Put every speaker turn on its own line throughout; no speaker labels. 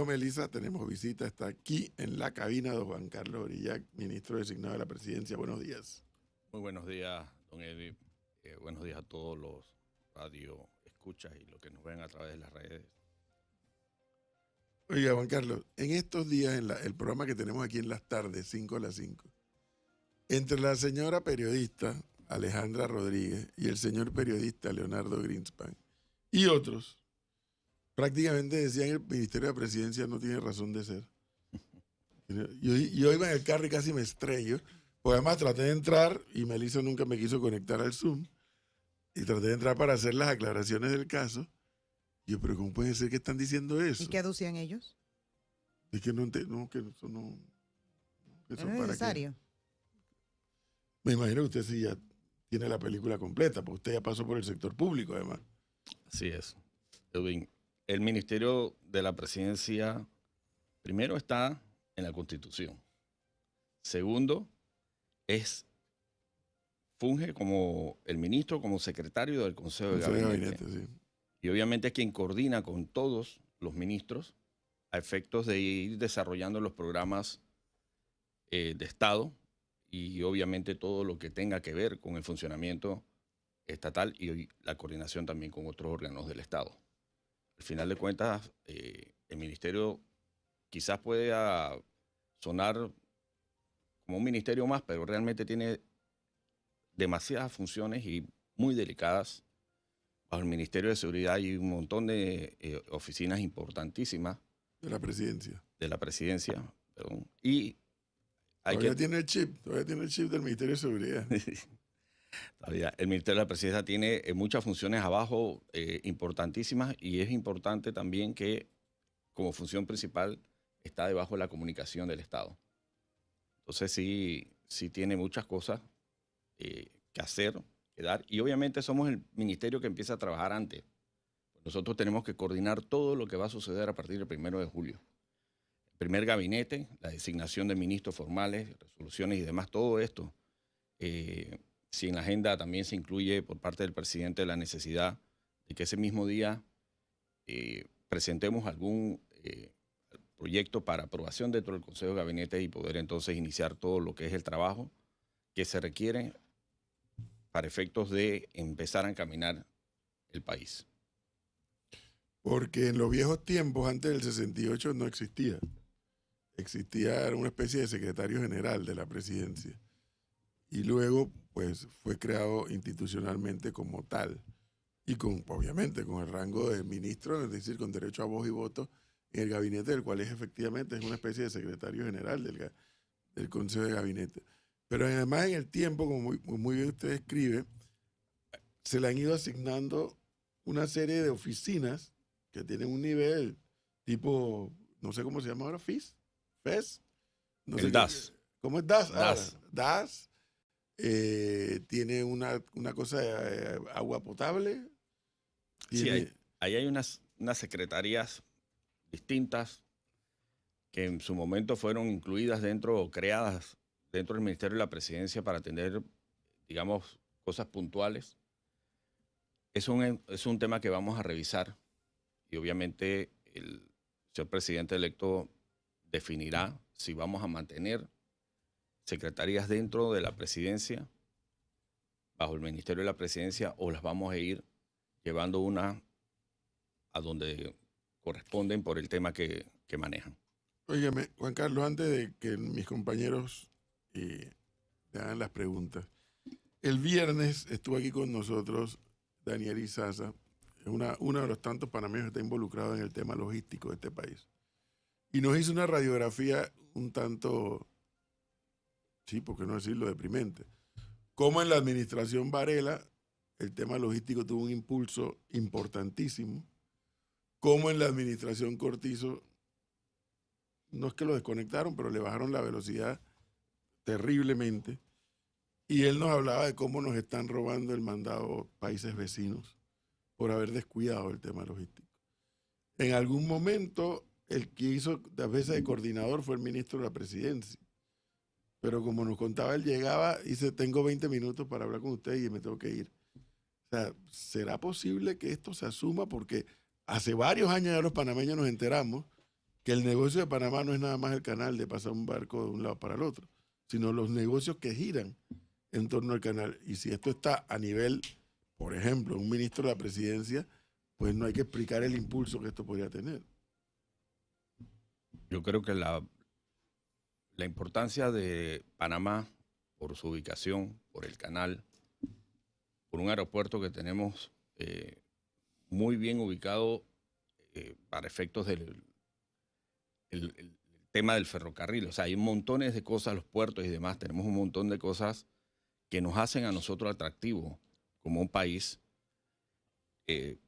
Melissa, tenemos visita, está aquí en la cabina de Juan Carlos Brillac, ministro designado de la Presidencia. Buenos días.
Muy buenos días, don Eddie. Buenos días a todos los radio escuchas y los que nos ven a través de las redes.
Oiga, Juan Carlos, en estos días, en el programa que tenemos aquí en las tardes, 5 a las 5, entre la señora periodista Alejandra Rodríguez y el señor periodista Leonardo Greenspan y otros, prácticamente decían que el Ministerio de la Presidencia no tiene razón de ser. Yo iba en el carro y casi me estrello, porque además traté de entrar y Melissa nunca me quiso conectar al Zoom, y traté de entrar para hacer las aclaraciones del caso. Y yo, pero ¿cómo puede ser que están diciendo eso?
¿Y qué aducían ellos?
Es que no, que eso no... Que eso
¿No es necesario?
Me imagino que usted sí ya tiene la película completa, porque usted ya pasó por el sector público, además.
Así es. Edwin, el Ministerio de la Presidencia, primero, está en la Constitución. Segundo, funge como el ministro, como secretario del Consejo de Gabinete.
Sí.
Y obviamente es quien coordina con todos los ministros a efectos de ir desarrollando los programas de Estado y obviamente todo lo que tenga que ver con el funcionamiento estatal y la coordinación también con otros órganos del Estado. Al final de cuentas, el ministerio quizás pueda sonar como un ministerio más, pero realmente tiene demasiadas funciones y muy delicadas. Bajo el Ministerio de Seguridad hay un montón de oficinas importantísimas.
De la presidencia.
De la presidencia, perdón. Y
todavía tiene el chip del Ministerio de Seguridad.
Todavía. El Ministerio de la Presidencia tiene muchas funciones abajo importantísimas y es importante también que como función principal está debajo de la comunicación del Estado. Entonces sí tiene muchas cosas que hacer, que dar. Y obviamente somos el ministerio que empieza a trabajar antes. Nosotros tenemos que coordinar todo lo que va a suceder a partir del 1 de julio. El primer gabinete, la designación de ministros formales, resoluciones y demás, todo esto. Si en la agenda también se incluye por parte del presidente la necesidad de que ese mismo día presentemos algún proyecto para aprobación dentro del Consejo de Gabinete y poder entonces iniciar todo lo que es el trabajo que se requiere para efectos de empezar a encaminar el país.
Porque en los viejos tiempos, antes del 68, no existía. Existía una especie de secretario general de la presidencia. Y luego, pues, fue creado institucionalmente como tal. Y obviamente, con el rango de ministro, es decir, con derecho a voz y voto, en el gabinete del cual efectivamente es una especie de secretario general del Consejo de Gabinete. Pero además en el tiempo, como muy bien usted escribe, se le han ido asignando una serie de oficinas que tienen un nivel tipo, no sé cómo se llama ahora, FES. No
el
sé
DAS.
¿Cómo es DAS?
DAS.
Ahora, DAS. Tiene una cosa de agua potable.
Sí, ahí hay unas secretarías distintas que en su momento fueron incluidas o creadas dentro del Ministerio de la Presidencia para atender, digamos, cosas puntuales. Es un tema que vamos a revisar y obviamente el señor presidente electo definirá si vamos a mantener secretarías dentro de la presidencia, bajo el Ministerio de la Presidencia, o las vamos a ir llevando una a donde corresponden por el tema que manejan.
Óigame, Juan Carlos, antes de que mis compañeros le hagan las preguntas, el viernes estuvo aquí con nosotros Daniel Izaza, uno de los tantos panameños que está involucrado en el tema logístico de este país. Y nos hizo una radiografía un tanto, sí, por qué no decirlo, deprimente. Como en la administración Varela el tema logístico tuvo un impulso importantísimo, como en la administración Cortizo, no es que lo desconectaron, pero le bajaron la velocidad terriblemente. Y él nos hablaba de cómo nos están robando el mandado países vecinos por haber descuidado el tema logístico. En algún momento, el que hizo las veces de coordinador fue el ministro de la Presidencia. Pero como nos contaba, él llegaba y dice, tengo 20 minutos para hablar con usted y me tengo que ir. O sea, ¿será posible que esto se asuma? Porque hace varios años ya los panameños nos enteramos que el negocio de Panamá no es nada más el canal de pasar un barco de un lado para el otro, sino los negocios que giran en torno al canal. Y si esto está a nivel, por ejemplo, un ministro de la presidencia, pues no hay que explicar el impulso que esto podría tener.
Yo creo que la importancia de Panamá, por su ubicación, por el canal, por un aeropuerto que tenemos muy bien ubicado para efectos del el tema del ferrocarril. O sea, hay montones de cosas, los puertos y demás, tenemos un montón de cosas que nos hacen a nosotros atractivos como un país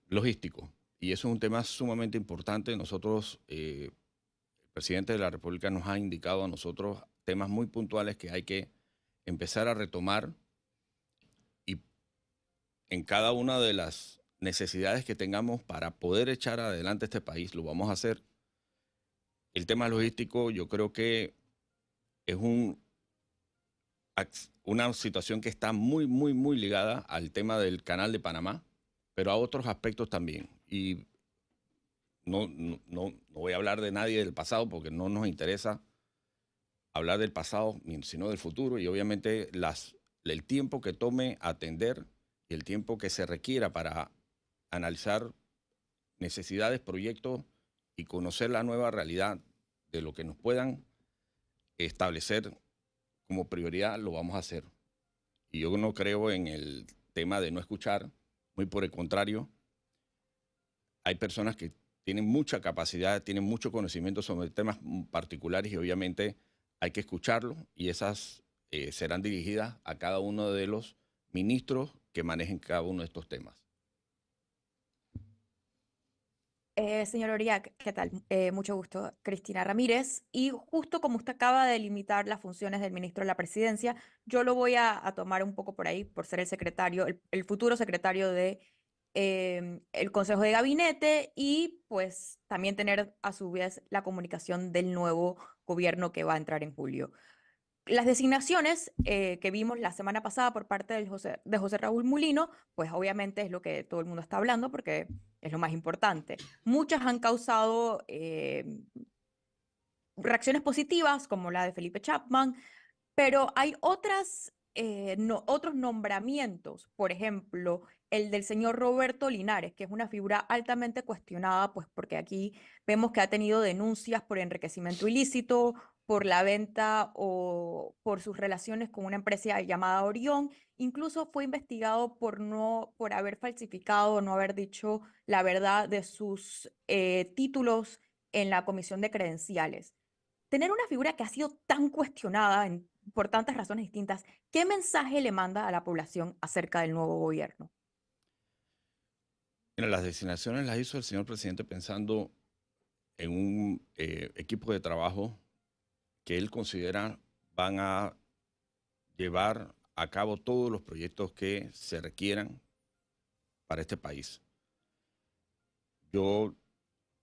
logístico. Y eso es un tema sumamente importante. Nosotros, el presidente de la República nos ha indicado a nosotros temas muy puntuales que hay que empezar a retomar y en cada una de las necesidades que tengamos para poder echar adelante este país, lo vamos a hacer. El tema logístico yo creo que es una situación que está muy, muy, muy ligada al tema del Canal de Panamá, pero a otros aspectos también. Y no voy a hablar de nadie del pasado porque no nos interesa hablar del pasado, sino del futuro. Y obviamente el tiempo que tome atender y el tiempo que se requiera para analizar necesidades, proyectos y conocer la nueva realidad de lo que nos puedan establecer como prioridad, lo vamos a hacer. Y yo no creo en el tema de no escuchar, muy por el contrario. Hay personas que tienen mucha capacidad, tienen mucho conocimiento sobre temas particulares y obviamente hay que escucharlos y esas serán dirigidas a cada uno de los ministros que manejen cada uno de estos temas.
Señor Oriac, ¿qué tal? Mucho gusto, Cristina Ramírez. Y justo como usted acaba de limitar las funciones del ministro de la Presidencia, yo lo voy a tomar un poco por ahí, por ser el secretario, el futuro secretario de el Consejo de Gabinete y pues también tener a su vez la comunicación del nuevo gobierno que va a entrar en julio. Las designaciones que vimos la semana pasada por parte de José Raúl Mulino, pues obviamente es lo que todo el mundo está hablando porque es lo más importante. Muchas han causado reacciones positivas, como la de Felipe Chapman, pero hay otros nombramientos, por ejemplo, el del señor Roberto Linares, que es una figura altamente cuestionada, pues porque aquí vemos que ha tenido denuncias por enriquecimiento ilícito, por la venta o por sus relaciones con una empresa llamada Orión. Incluso fue investigado por haber falsificado o no haber dicho la verdad de sus títulos en la comisión de credenciales. Tener una figura que ha sido tan cuestionada por tantas razones distintas, ¿qué mensaje le manda a la población acerca del nuevo gobierno?
Mira, las designaciones las hizo el señor presidente pensando en un equipo de trabajo que él considera van a llevar a cabo todos los proyectos que se requieran para este país. Yo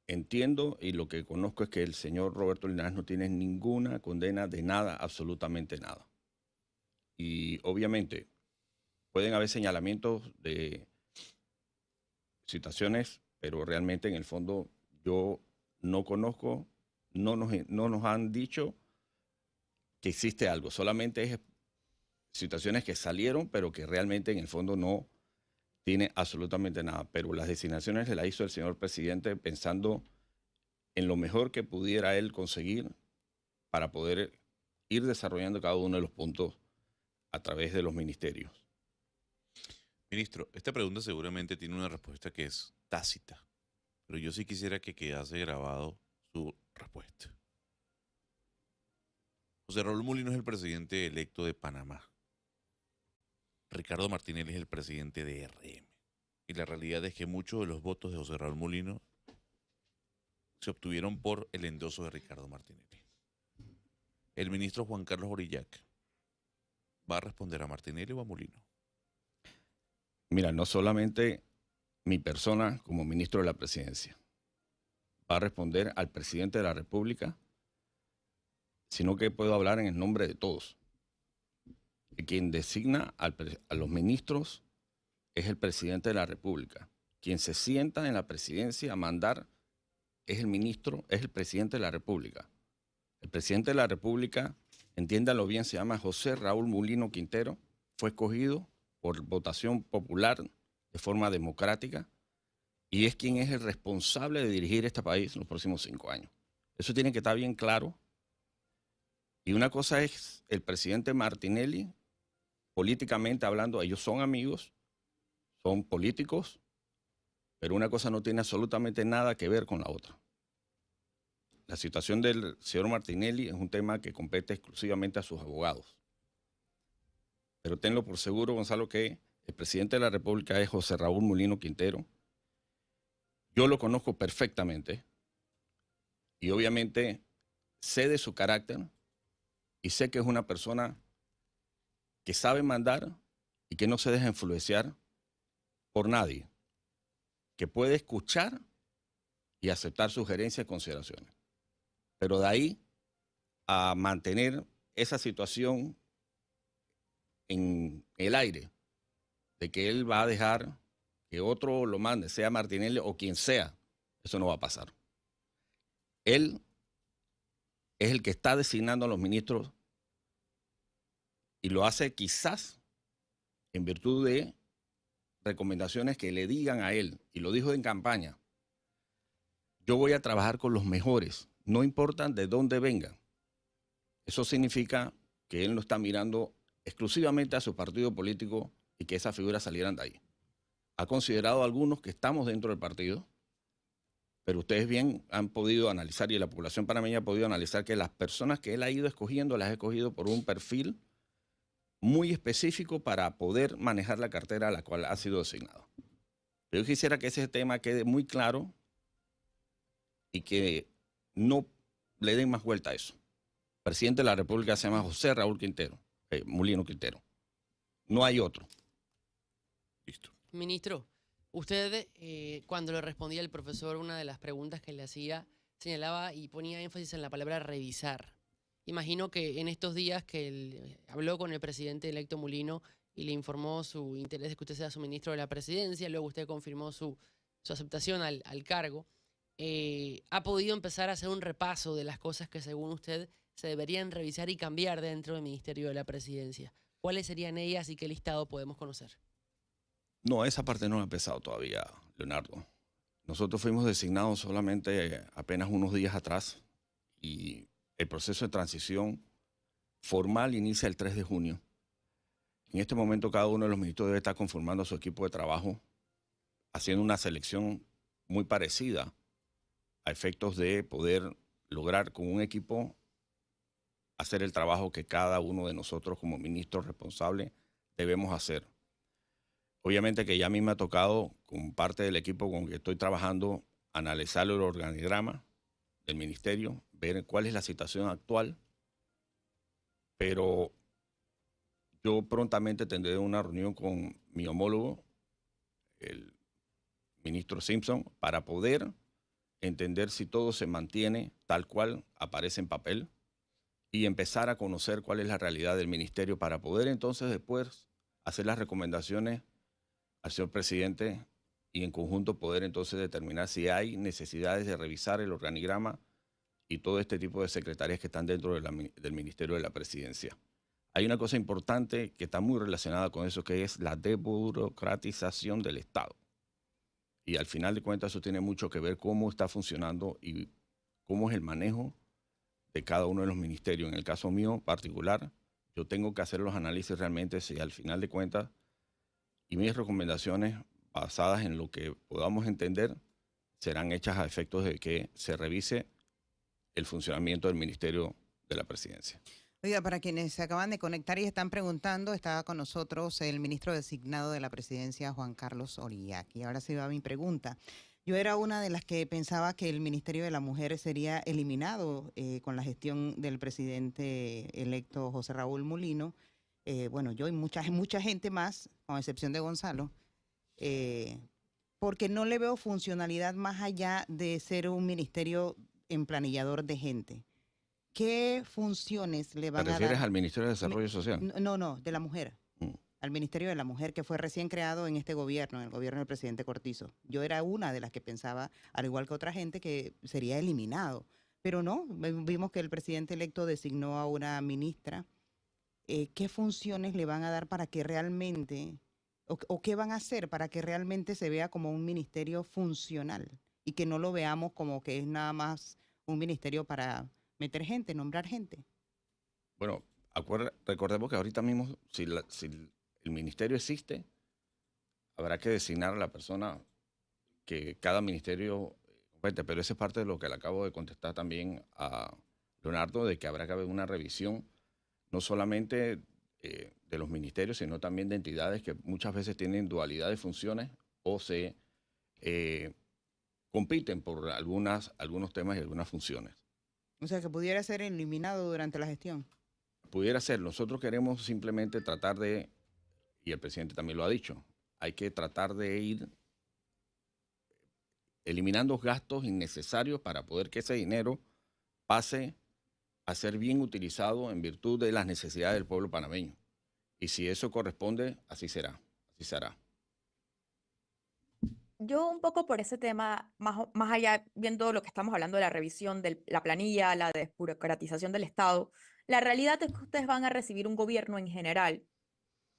entiendo y lo que conozco es que el señor Roberto Linares no tiene ninguna condena de nada, absolutamente nada. Y obviamente pueden haber señalamientos de situaciones, pero realmente en el fondo yo no conozco, no nos han dicho que existe algo, solamente es situaciones que salieron, pero que realmente en el fondo no tiene absolutamente nada. Pero las designaciones se las hizo el señor presidente pensando en lo mejor que pudiera él conseguir para poder ir desarrollando cada uno de los puntos a través de los ministerios.
Ministro, esta pregunta seguramente tiene una respuesta que es tácita, pero yo sí quisiera que quedase grabado su respuesta. José Raúl Mulino es el presidente electo de Panamá. Ricardo Martinelli es el presidente de RM. Y la realidad es que muchos de los votos de José Raúl Mulino se obtuvieron por el endoso de Ricardo Martinelli. El ministro Juan Carlos Orillac va a responder a Martinelli o a Mulino.
Mira, no solamente mi persona como ministro de la presidencia va a responder al presidente de la República, sino que puedo hablar en el nombre de todos. Y quien designa a los ministros es el presidente de la República. Quien se sienta en la presidencia a mandar es el presidente de la República. El presidente de la República, entiéndalo bien, se llama José Raúl Mulino Quintero, fue escogido por votación popular de forma democrática y es quien es el responsable de dirigir este país en los próximos 5 años. Eso tiene que estar bien claro. Y una cosa es el presidente Martinelli, políticamente hablando, ellos son amigos, son políticos, pero una cosa no tiene absolutamente nada que ver con la otra. La situación del señor Martinelli es un tema que compete exclusivamente a sus abogados. Pero tenlo por seguro, Gonzalo, que el presidente de la República es José Raúl Mulino Quintero. Yo lo conozco perfectamente y obviamente sé de su carácter y sé que es una persona que sabe mandar y que no se deja influenciar por nadie, que puede escuchar y aceptar sugerencias y consideraciones. Pero de ahí a mantener esa situación en el aire, de que él va a dejar que otro lo mande, sea Martinelli o quien sea, eso no va a pasar. Él es el que está designando a los ministros y lo hace quizás en virtud de recomendaciones que le digan a él, y lo dijo en campaña: yo voy a trabajar con los mejores, no importa de dónde vengan. Eso significa que él no está mirando exclusivamente a su partido político y que esas figuras salieran de ahí. Ha considerado a algunos que estamos dentro del partido, pero ustedes bien han podido analizar y la población panameña ha podido analizar que las personas que él ha ido escogiendo las ha escogido por un perfil muy específico para poder manejar la cartera a la cual ha sido designado. Yo quisiera que ese tema quede muy claro y que no le den más vuelta a eso. El presidente de la República se llama José Raúl Mulino Quintero. No hay otro.
Listo.
Ministro, usted cuando le respondía al profesor una de las preguntas que le hacía, señalaba y ponía énfasis en la palabra revisar. Imagino que en estos días que él habló con el presidente electo Mulino y le informó su interés de que usted sea su ministro de la presidencia, luego usted confirmó su aceptación al cargo, ha podido empezar a hacer un repaso de las cosas que según usted se deberían revisar y cambiar dentro del Ministerio de la Presidencia. ¿Cuáles serían ellas y qué listado podemos conocer?
No, esa parte no ha empezado todavía, Leonardo. Nosotros fuimos designados solamente apenas unos días atrás y el proceso de transición formal inicia el 3 de junio. En este momento cada uno de los ministros debe estar conformando su equipo de trabajo, haciendo una selección muy parecida a efectos de poder lograr con un equipo hacer el trabajo que cada uno de nosotros como ministros responsables debemos hacer. Obviamente que ya a mí me ha tocado, con parte del equipo con que estoy trabajando, analizar el organigrama del ministerio, ver cuál es la situación actual, pero yo prontamente tendré una reunión con mi homólogo, el ministro Simpson, para poder entender si todo se mantiene tal cual aparece en papel y empezar a conocer cuál es la realidad del ministerio para poder entonces después hacer las recomendaciones al señor presidente y en conjunto poder entonces determinar si hay necesidades de revisar el organigrama y todo este tipo de secretarias que están dentro del Ministerio de la Presidencia. Hay una cosa importante que está muy relacionada con eso, que es la desburocratización del Estado. Y al final de cuentas eso tiene mucho que ver cómo está funcionando y cómo es el manejo de cada uno de los ministerios. En el caso mío particular, yo tengo que hacer los análisis realmente si al final de cuentas y mis recomendaciones basadas en lo que podamos entender serán hechas a efectos de que se revise el funcionamiento del Ministerio de la Presidencia.
Oiga, para quienes se acaban de conectar y están preguntando, estaba con nosotros el ministro designado de la Presidencia, Juan Carlos Oriach. Y ahora sí va mi pregunta. Yo era una de las que pensaba que el Ministerio de la Mujer sería eliminado con la gestión del presidente electo José Raúl Mulino. Bueno, yo y mucha gente más, con excepción de Gonzalo, porque no le veo funcionalidad más allá de ser un ministerio emplanillador de gente. ¿Qué funciones le van a dar?
¿Te refieres al Ministerio de Desarrollo Social?
No, de la mujer. al Ministerio de la Mujer, que fue recién creado en este gobierno, en el gobierno del presidente Cortizo. Yo era una de las que pensaba, al igual que otra gente, que sería eliminado. Pero no, vimos que el presidente electo designó a una ministra. ¿Qué funciones le van a dar para que realmente, o qué van a hacer para que realmente se vea como un ministerio funcional y que no lo veamos como que es nada más un ministerio para meter gente, nombrar gente?
Bueno, recordemos que ahorita mismo, si el ministerio existe, habrá que designar a la persona que cada ministerio compete, pero eso es parte de lo que le acabo de contestar también a Leonardo, de que habrá que haber una revisión, no solamente de los ministerios, sino también de entidades que muchas veces tienen dualidad de funciones o se compiten por algunos temas y algunas funciones.
O sea, que pudiera ser eliminado durante la gestión.
Pudiera ser. Nosotros queremos simplemente tratar de, y el presidente también lo ha dicho, hay que tratar de ir eliminando gastos innecesarios para poder que ese dinero pase a ser bien utilizado en virtud de las necesidades del pueblo panameño. Y si eso corresponde, así será, así se hará.
Yo un poco por ese tema, más allá, viendo lo que estamos hablando de la revisión de la planilla, la desburocratización del Estado, la realidad es que ustedes van a recibir un gobierno en general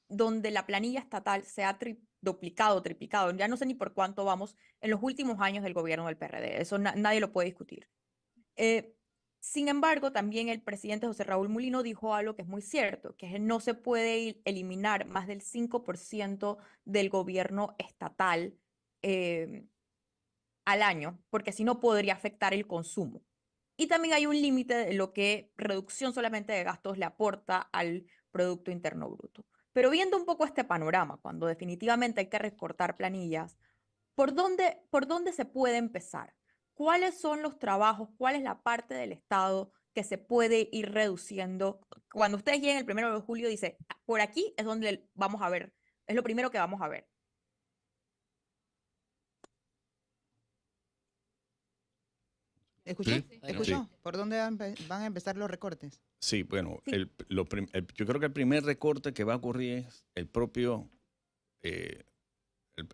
donde la planilla estatal se ha duplicado, triplicado, ya no sé ni por cuánto vamos en los últimos años del gobierno del PRD, eso nadie lo puede discutir. Sin embargo, también el presidente José Raúl Mulino dijo algo que es muy cierto, que es no se puede eliminar más del 5% del gobierno estatal al año, porque si no podría afectar el consumo. Y también hay un límite de lo que reducción solamente de gastos le aporta al Producto Interno Bruto. Pero viendo un poco este panorama, cuando definitivamente hay que recortar planillas, ¿por dónde se puede empezar? ¿Cuáles son los trabajos? ¿Cuál es la parte del Estado que se puede ir reduciendo? Cuando ustedes lleguen el 1 de julio, dice, por aquí es donde vamos a ver, es lo primero que vamos a ver.
¿Escuchó?
Sí,
¿Escuchó? ¿Por dónde van a empezar los recortes?
Sí, bueno,
Sí.
yo creo que el primer recorte que va a ocurrir es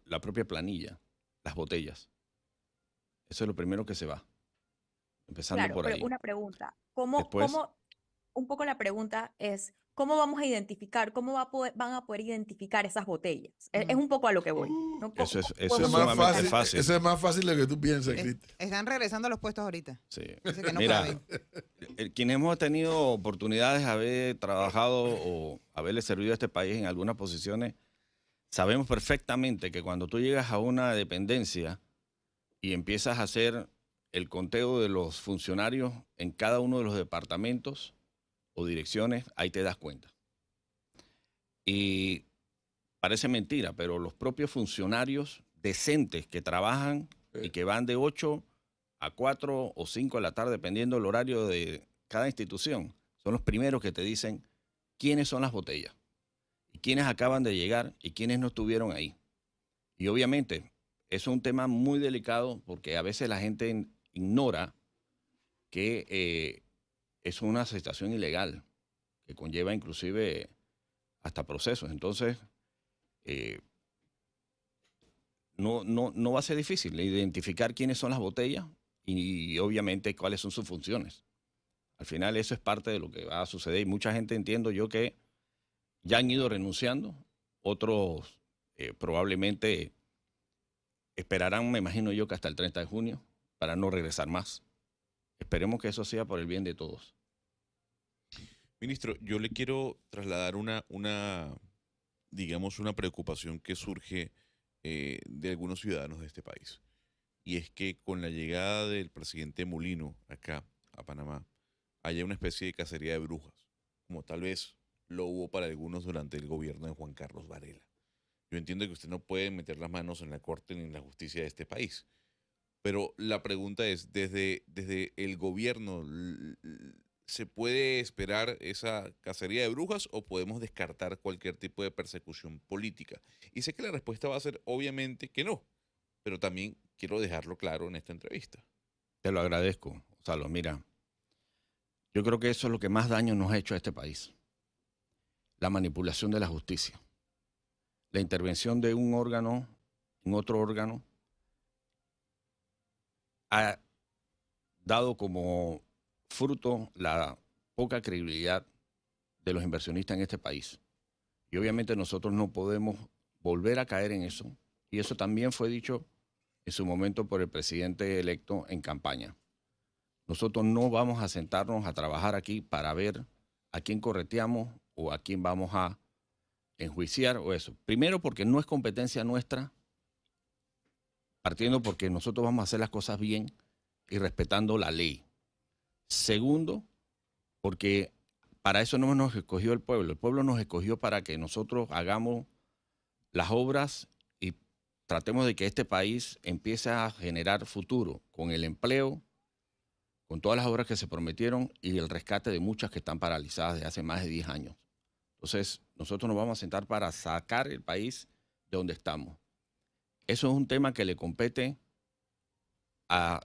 la propia planilla, las botellas. Eso es lo primero que se va, empezando
Claro,
por
pero
ahí.
una pregunta.
Después,
Un poco la pregunta es, ¿cómo vamos a identificar, van a poder identificar esas botellas? Es un poco a lo que voy, ¿no?
eso es
podemos
sumamente
identificar?
fácil.
Eso es más fácil de lo que tú piensas, Cristian.
Están regresando a los puestos ahorita.
Sí.
Dice que no
Mira,
caben.
quienes hemos tenido oportunidades de haber trabajado o haberle servido a este país en algunas posiciones, sabemos perfectamente que cuando tú llegas a una dependencia y empiezas a hacer el conteo de los funcionarios en cada uno de los departamentos o direcciones, ahí te das cuenta. Y parece mentira, pero los propios funcionarios decentes que trabajan y que van de 8 a 4 o 5 de la tarde, dependiendo del horario de cada institución, son los primeros que te dicen quiénes son las botellas y quiénes acaban de llegar y quiénes no estuvieron ahí. Y obviamente eso es un tema muy delicado porque a veces la gente ignora que es una situación ilegal que conlleva inclusive hasta procesos. Entonces, no va a ser difícil identificar quiénes son las botellas y obviamente cuáles son sus funciones. Al final eso es parte de lo que va a suceder y mucha gente, entiendo yo, que ya han ido renunciando, otros probablemente esperarán, me imagino yo, que hasta el 30 de junio para no regresar más. Esperemos que eso sea por el bien de todos.
Ministro, yo le quiero trasladar digamos, una preocupación que surge de algunos ciudadanos de este país. Y es que con la llegada del presidente Mulino acá, a Panamá, haya una especie de cacería de brujas, como tal vez lo hubo para algunos durante el gobierno de Juan Carlos Varela. Yo entiendo que usted no puede meter las manos en la corte ni en la justicia de este país, pero la pregunta es, desde el gobierno, ¿se puede esperar esa cacería de brujas o podemos descartar cualquier tipo de persecución política? Y sé que la respuesta va a ser obviamente que no, pero también quiero dejarlo claro en esta entrevista.
Te lo agradezco, Gonzalo. Mira, yo creo que eso es lo que más daño nos ha hecho a este país. La manipulación de la justicia. la intervención de un órgano en otro órgano ha dado como fruto la poca credibilidad de los inversionistas en este país. Y obviamente nosotros no podemos volver a caer en eso. Y eso también fue dicho en su momento por el presidente electo en campaña. Nosotros no vamos a sentarnos a trabajar aquí para ver a quién correteamos o a quién vamos a enjuiciar o eso. Primero, porque no es competencia nuestra, partiendo porque nosotros vamos a hacer las cosas bien y respetando la ley. Segundo, porque para eso no nos escogió el pueblo nos escogió para que nosotros hagamos las obras y tratemos de que este país empiece a generar futuro con el empleo, con todas las obras que se prometieron y el rescate de muchas que están paralizadas desde hace más de 10 años. Entonces, nosotros nos vamos a sentar para sacar el país de donde estamos. Eso es un tema que le compete al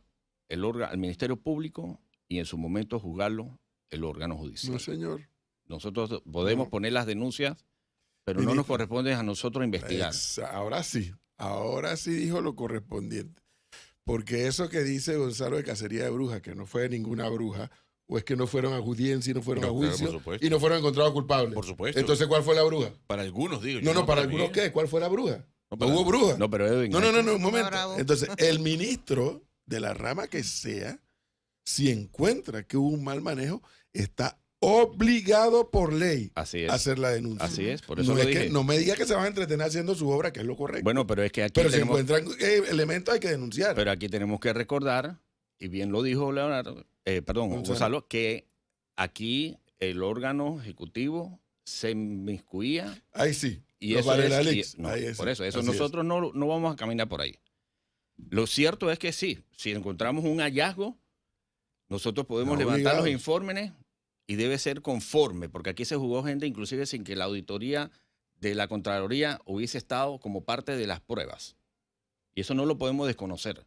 Ministerio Público y en su momento juzgarlo el órgano judicial.
No, señor.
Nosotros podemos poner las denuncias, pero no nos
Ministro,
corresponde a nosotros investigar.
Ahora sí dijo lo correspondiente. Porque eso que dice Gonzalo de cacería de brujas, que no fue ninguna bruja, o es que no fueron a audiencia y no fueron a
No, claro,
juicio
por supuesto.
y no fueron encontrados culpables.
Por supuesto.
Entonces, ¿cuál fue la bruja?
Para algunos, digo.
No,
yo
no, para
mí.
algunos, ¿qué? ¿Cuál fue la bruja?
No,
No
para
hubo bruja.
No, pero Edwin,
No, un momento.
Bravo.
Entonces, el ministro de la rama que sea, si encuentra que hubo un mal manejo, está obligado por ley
así
a
es.
hacer la denuncia.
Así es, por eso
No,
lo
es que,
dije.
no me diga que se van a entretener haciendo su obra, que es lo correcto.
Bueno, pero es que aquí
pero si
tenemos,
encuentran elementos hay que denunciar.
pero aquí tenemos que recordar, y bien lo dijo Gonzalo, que aquí el órgano ejecutivo se inmiscuía
Ahí sí.
y
los
eso es,
Varela
y-
Leaks.
no,
Ahí
por eso
así
nosotros no vamos a caminar por ahí. Lo cierto es que sí, si encontramos un hallazgo, nosotros podemos
No,
levantar los
obligados.
informes y debe ser conforme, porque aquí se jugó gente inclusive sin que la auditoría de la Contraloría hubiese estado como parte de las pruebas. Y eso no lo podemos desconocer,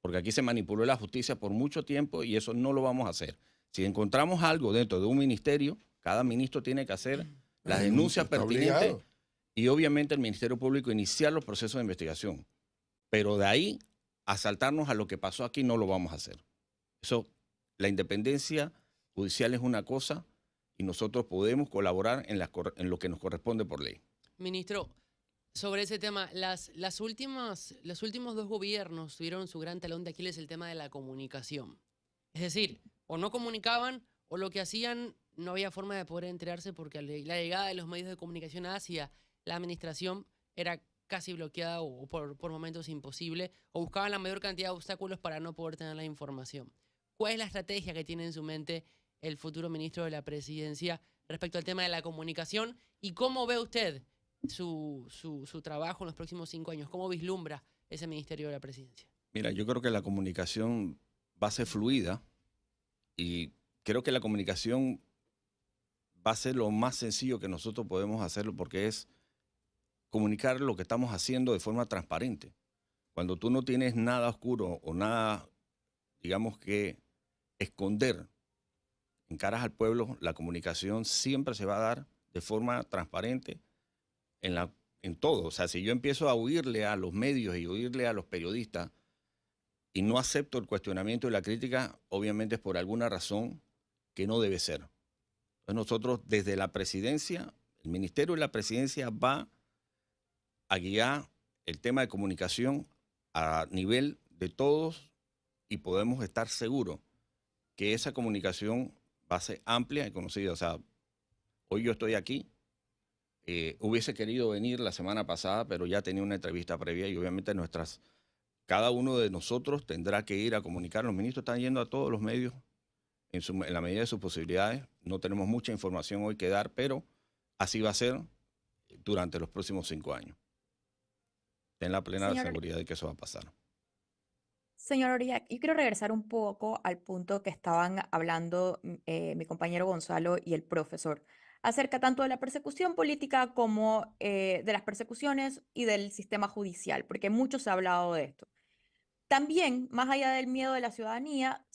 porque aquí se manipuló la justicia por mucho tiempo y eso no lo vamos a hacer. Si encontramos algo dentro de un ministerio, cada ministro tiene que hacer las
Ay,
denuncias
está
pertinentes
obligado.
y obviamente el Ministerio Público iniciar los procesos de investigación. Pero de ahí a saltarnos a lo que pasó aquí no lo vamos a hacer. Eso, la independencia judicial es una cosa y nosotros podemos colaborar en lo que nos corresponde por ley.
Ministro, sobre ese tema, los últimos dos gobiernos tuvieron su gran talón de Aquiles el tema de la comunicación. Es decir, o no comunicaban o lo que hacían no había forma de poder enterarse porque la llegada de los medios de comunicación hacia la administración era casi bloqueada o por momentos imposible, o buscaban la mayor cantidad de obstáculos para no poder tener la información. ¿Cuál es la estrategia que tiene en su mente el futuro ministro de la Presidencia respecto al tema de la comunicación? ¿Y cómo ve usted su trabajo en los próximos 5 años? ¿Cómo vislumbra ese Ministerio de la Presidencia?
Mira, yo creo que la comunicación va a ser fluida y creo que la comunicación va a ser lo más sencillo que nosotros podemos hacerlo porque es comunicar lo que estamos haciendo de forma transparente. Cuando tú no tienes nada oscuro o nada, digamos que esconder en caras al pueblo, la comunicación siempre se va a dar de forma transparente en todo. O sea, si yo empiezo a huirle a los medios y oírle a los periodistas y no acepto el cuestionamiento y la crítica, obviamente es por alguna razón que no debe ser. Entonces nosotros desde la presidencia, el Ministerio de la Presidencia va a guiar el tema de comunicación a nivel de todos y podemos estar seguros que esa comunicación va a ser amplia y conocida. O sea, hoy yo estoy aquí, hubiese querido venir la semana pasada, pero ya tenía una entrevista previa y obviamente cada uno de nosotros tendrá que ir a comunicar. Los ministros están yendo a todos los medios en la medida de sus posibilidades. No tenemos mucha información hoy que dar, pero así va a ser durante los próximos 5 años. Ten la plena
Señor-
seguridad de que eso va a pasar.
Señor Oriac, yo quiero regresar un poco al punto que estaban hablando mi compañero Gonzalo y el profesor, acerca tanto de la persecución política como de las persecuciones y del sistema judicial, porque mucho se ha hablado de esto. También, más allá del miedo de la ciudadanía,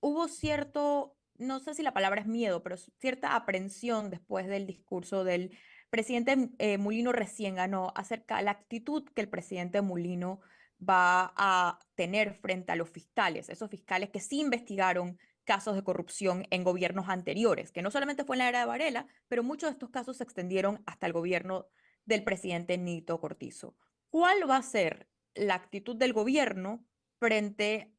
hubo cierto, no sé si la palabra es miedo, pero cierta aprensión después del discurso del presidente Mulino recién ganó, acerca de la actitud que el presidente Mulino va a tener frente a los fiscales, esos fiscales que sí investigaron casos de corrupción en gobiernos anteriores, que no solamente fue en la era de Varela, pero muchos de estos casos se extendieron hasta el gobierno del presidente Nito Cortizo. ¿Cuál va a ser la actitud del gobierno frente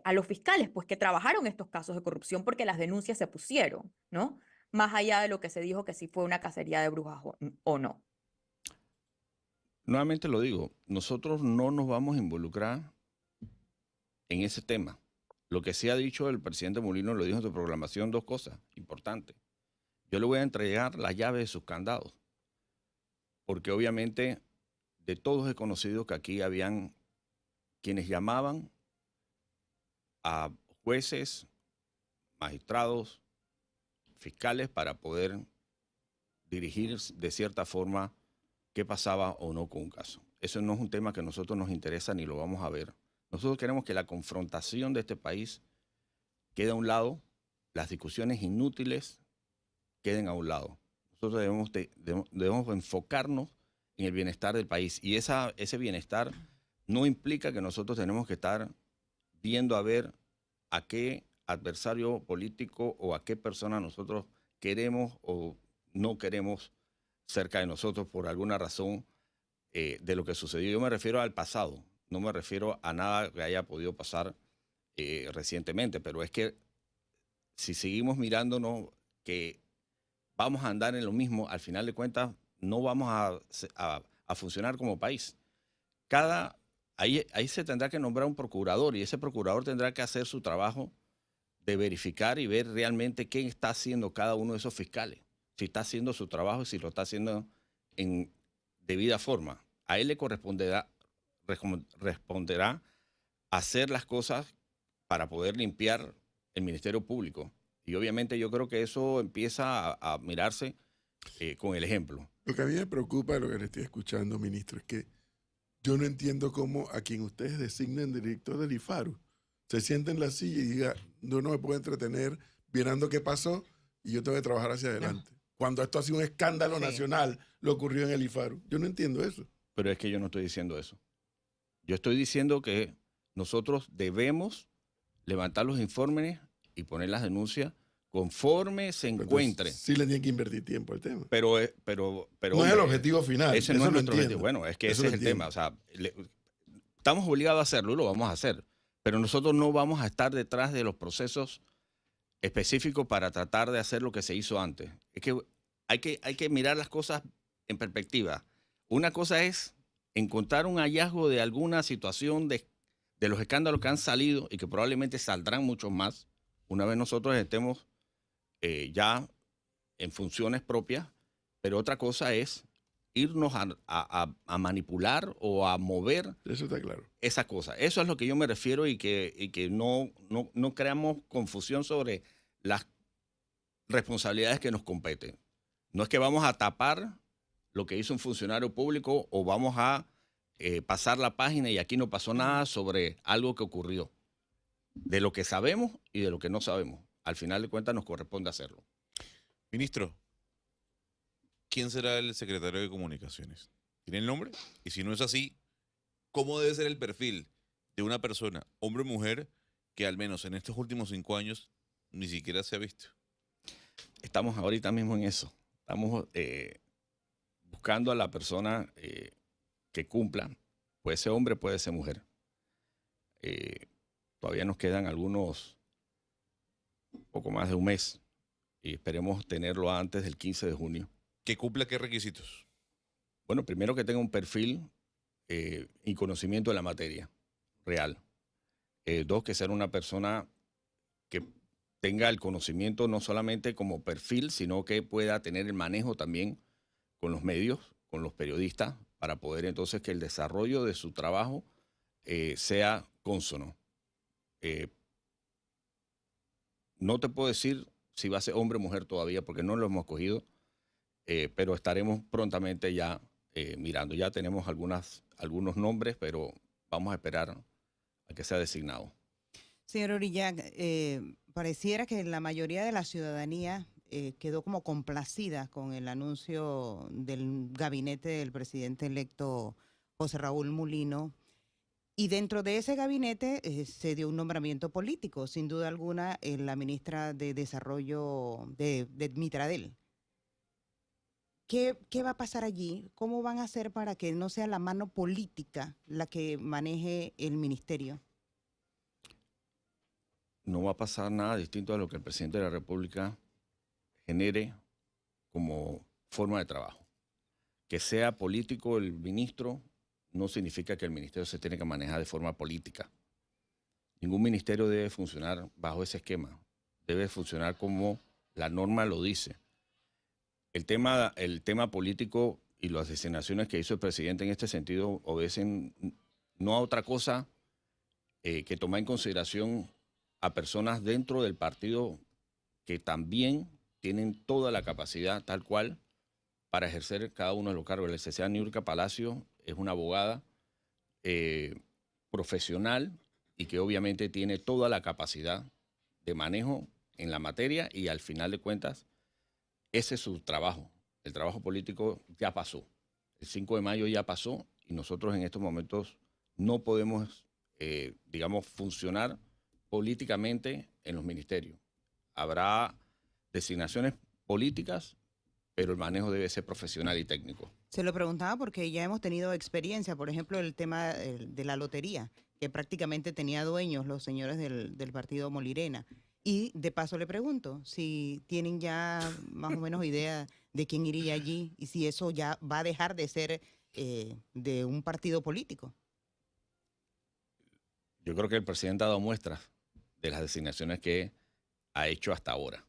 a los fiscales, pues que trabajaron estos casos de corrupción porque las denuncias se pusieron, ¿no? Más allá de lo que se dijo que si fue una cacería de brujas o no?
Nuevamente lo digo, nosotros no nos vamos a involucrar en ese tema. Lo que sí ha dicho el presidente Mulino, lo dijo en su programación, dos cosas importantes. Yo le voy a entregar la llave de sus candados, porque obviamente de todos he conocido que aquí habían quienes llamaban a jueces, magistrados, fiscales para poder dirigir de cierta forma qué pasaba o no con un caso. Eso no es un tema que a nosotros nos interesa ni lo vamos a ver. Nosotros queremos que la confrontación de este país quede a un lado, las discusiones inútiles queden a un lado. Nosotros debemos enfocarnos en el bienestar del país y ese bienestar no implica que nosotros tenemos que estar viendo a ver a qué adversario político o a qué persona nosotros queremos o no queremos cerca de nosotros por alguna razón de lo que sucedió. Yo me refiero al pasado, no me refiero a nada que haya podido pasar recientemente, pero es que si seguimos mirándonos que vamos a andar en lo mismo, al final de cuentas no vamos a funcionar como país. Ahí se tendrá que nombrar un procurador y ese procurador tendrá que hacer su trabajo de verificar y ver realmente qué está haciendo cada uno de esos fiscales. Si está haciendo su trabajo y si lo está haciendo en debida forma. A él le responderá hacer las cosas para poder limpiar el Ministerio Público. Y obviamente yo creo que eso empieza a mirarse con el ejemplo.
Lo que a mí me preocupa de lo que le estoy escuchando, ministro, es que yo no entiendo cómo a quien ustedes designen director del IFARU se sienta en la silla y diga, no me puedo entretener viendo qué pasó y yo tengo que trabajar hacia adelante. No. Cuando esto ha sido un escándalo nacional, lo ocurrió en el IFARU. Yo no entiendo eso.
Pero es que yo no estoy diciendo eso. Yo estoy diciendo que nosotros debemos levantar los informes y poner las denuncias conforme se encuentre.
Entonces, sí le tienen que invertir tiempo al tema.
Pero
no
hombre,
es el objetivo final.
Ese no es nuestro objetivo. Bueno, es que ese es el tema. O sea, estamos obligados a hacerlo y lo vamos a hacer. Pero nosotros no vamos a estar detrás de los procesos específicos para tratar de hacer lo que se hizo antes. Es que hay que mirar las cosas en perspectiva. Una cosa es encontrar un hallazgo de alguna situación de los escándalos que han salido y que probablemente saldrán muchos más una vez nosotros estemos ya en funciones propias, pero otra cosa es irnos a manipular o a mover.
Eso está claro.
Esa cosa. Eso es lo que yo me refiero y que no creamos confusión sobre las responsabilidades que nos competen. No es que vamos a tapar lo que hizo un funcionario público o vamos a pasar la página y aquí no pasó nada sobre algo que ocurrió. De lo que sabemos y de lo que no sabemos. Al final de cuentas nos corresponde hacerlo.
Ministro, ¿quién será el secretario de Comunicaciones? ¿Tiene el nombre? Y si no es así, ¿cómo debe ser el perfil de una persona, hombre o mujer, que al menos en estos últimos 5 años ni siquiera se ha visto?
Estamos ahorita mismo en eso. Estamos buscando a la persona que cumpla. Puede ser hombre, puede ser mujer. Todavía nos quedan poco más de un mes. Y esperemos tenerlo antes del 15 de junio.
¿Que cumpla qué requisitos?
Bueno, primero que tenga un perfil y conocimiento de la materia real. 2, que sea una persona que tenga el conocimiento no solamente como perfil, sino que pueda tener el manejo también con los medios, con los periodistas, para poder entonces que el desarrollo de su trabajo sea cónsono. No te puedo decir si va a ser hombre o mujer todavía, porque no lo hemos cogido, pero estaremos prontamente ya mirando. Ya tenemos algunos nombres, pero vamos a esperar a que sea designado.
Señor Orillac, pareciera que la mayoría de la ciudadanía quedó como complacida con el anuncio del gabinete del presidente electo José Raúl Mulino. Y dentro de ese gabinete se dio un nombramiento político, sin duda alguna, la ministra de Desarrollo de Mitradel. ¿Qué va a pasar allí? ¿Cómo van a hacer para que no sea la mano política la que maneje el ministerio?
No va a pasar nada distinto a lo que el presidente de la República genere como forma de trabajo. Que sea político el ministro no significa que el ministerio se tiene que manejar de forma política. Ningún ministerio debe funcionar bajo ese esquema. Debe funcionar como la norma lo dice. El tema político y las designaciones que hizo el presidente en este sentido obedecen no a otra cosa que tomar en consideración a personas dentro del partido que también tienen toda la capacidad tal cual para ejercer cada uno de los cargos. La licenciada Niurka Palacio es una abogada profesional y que obviamente tiene toda la capacidad de manejo en la materia y al final de cuentas ese es su trabajo. El trabajo político ya pasó. El 5 de mayo ya pasó y nosotros en estos momentos no podemos, digamos, funcionar políticamente en los ministerios. Habrá designaciones políticas, pero el manejo debe ser profesional y técnico.
Se lo preguntaba porque ya hemos tenido experiencia, por ejemplo, el tema de la lotería, que prácticamente tenía dueños los señores del partido Molirena. Y de paso le pregunto si tienen ya más o menos idea de quién iría allí y si eso ya va a dejar de ser de un partido político.
Yo creo que el presidente ha dado muestras de las designaciones que ha hecho hasta ahora.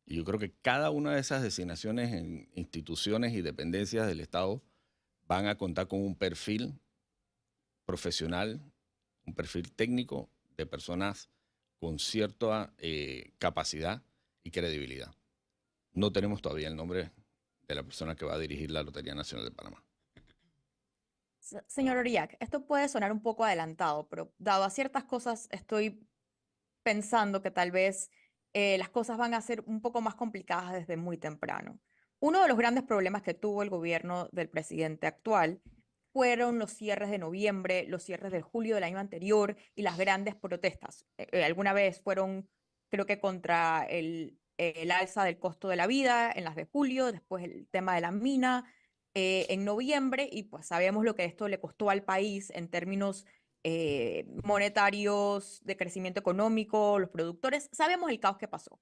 Y yo creo que cada una de esas designaciones en instituciones y dependencias del Estado van a contar con un perfil profesional, un perfil técnico de personas con cierta capacidad y credibilidad. No tenemos todavía el nombre de la persona que va a dirigir la Lotería Nacional de Panamá.
Señor Oriac, esto puede sonar un poco adelantado, pero dado a ciertas cosas estoy pensando que tal vez las cosas van a ser un poco más complicadas desde muy temprano. Uno de los grandes problemas que tuvo el gobierno del presidente actual fueron los cierres de noviembre, los cierres de julio del año anterior y las grandes protestas. Alguna vez fueron, creo que contra el alza del costo de la vida en las de julio, después el tema de la mina en noviembre, y pues sabemos lo que esto le costó al país en términos monetarios, de crecimiento económico, los productores, sabemos el caos que pasó.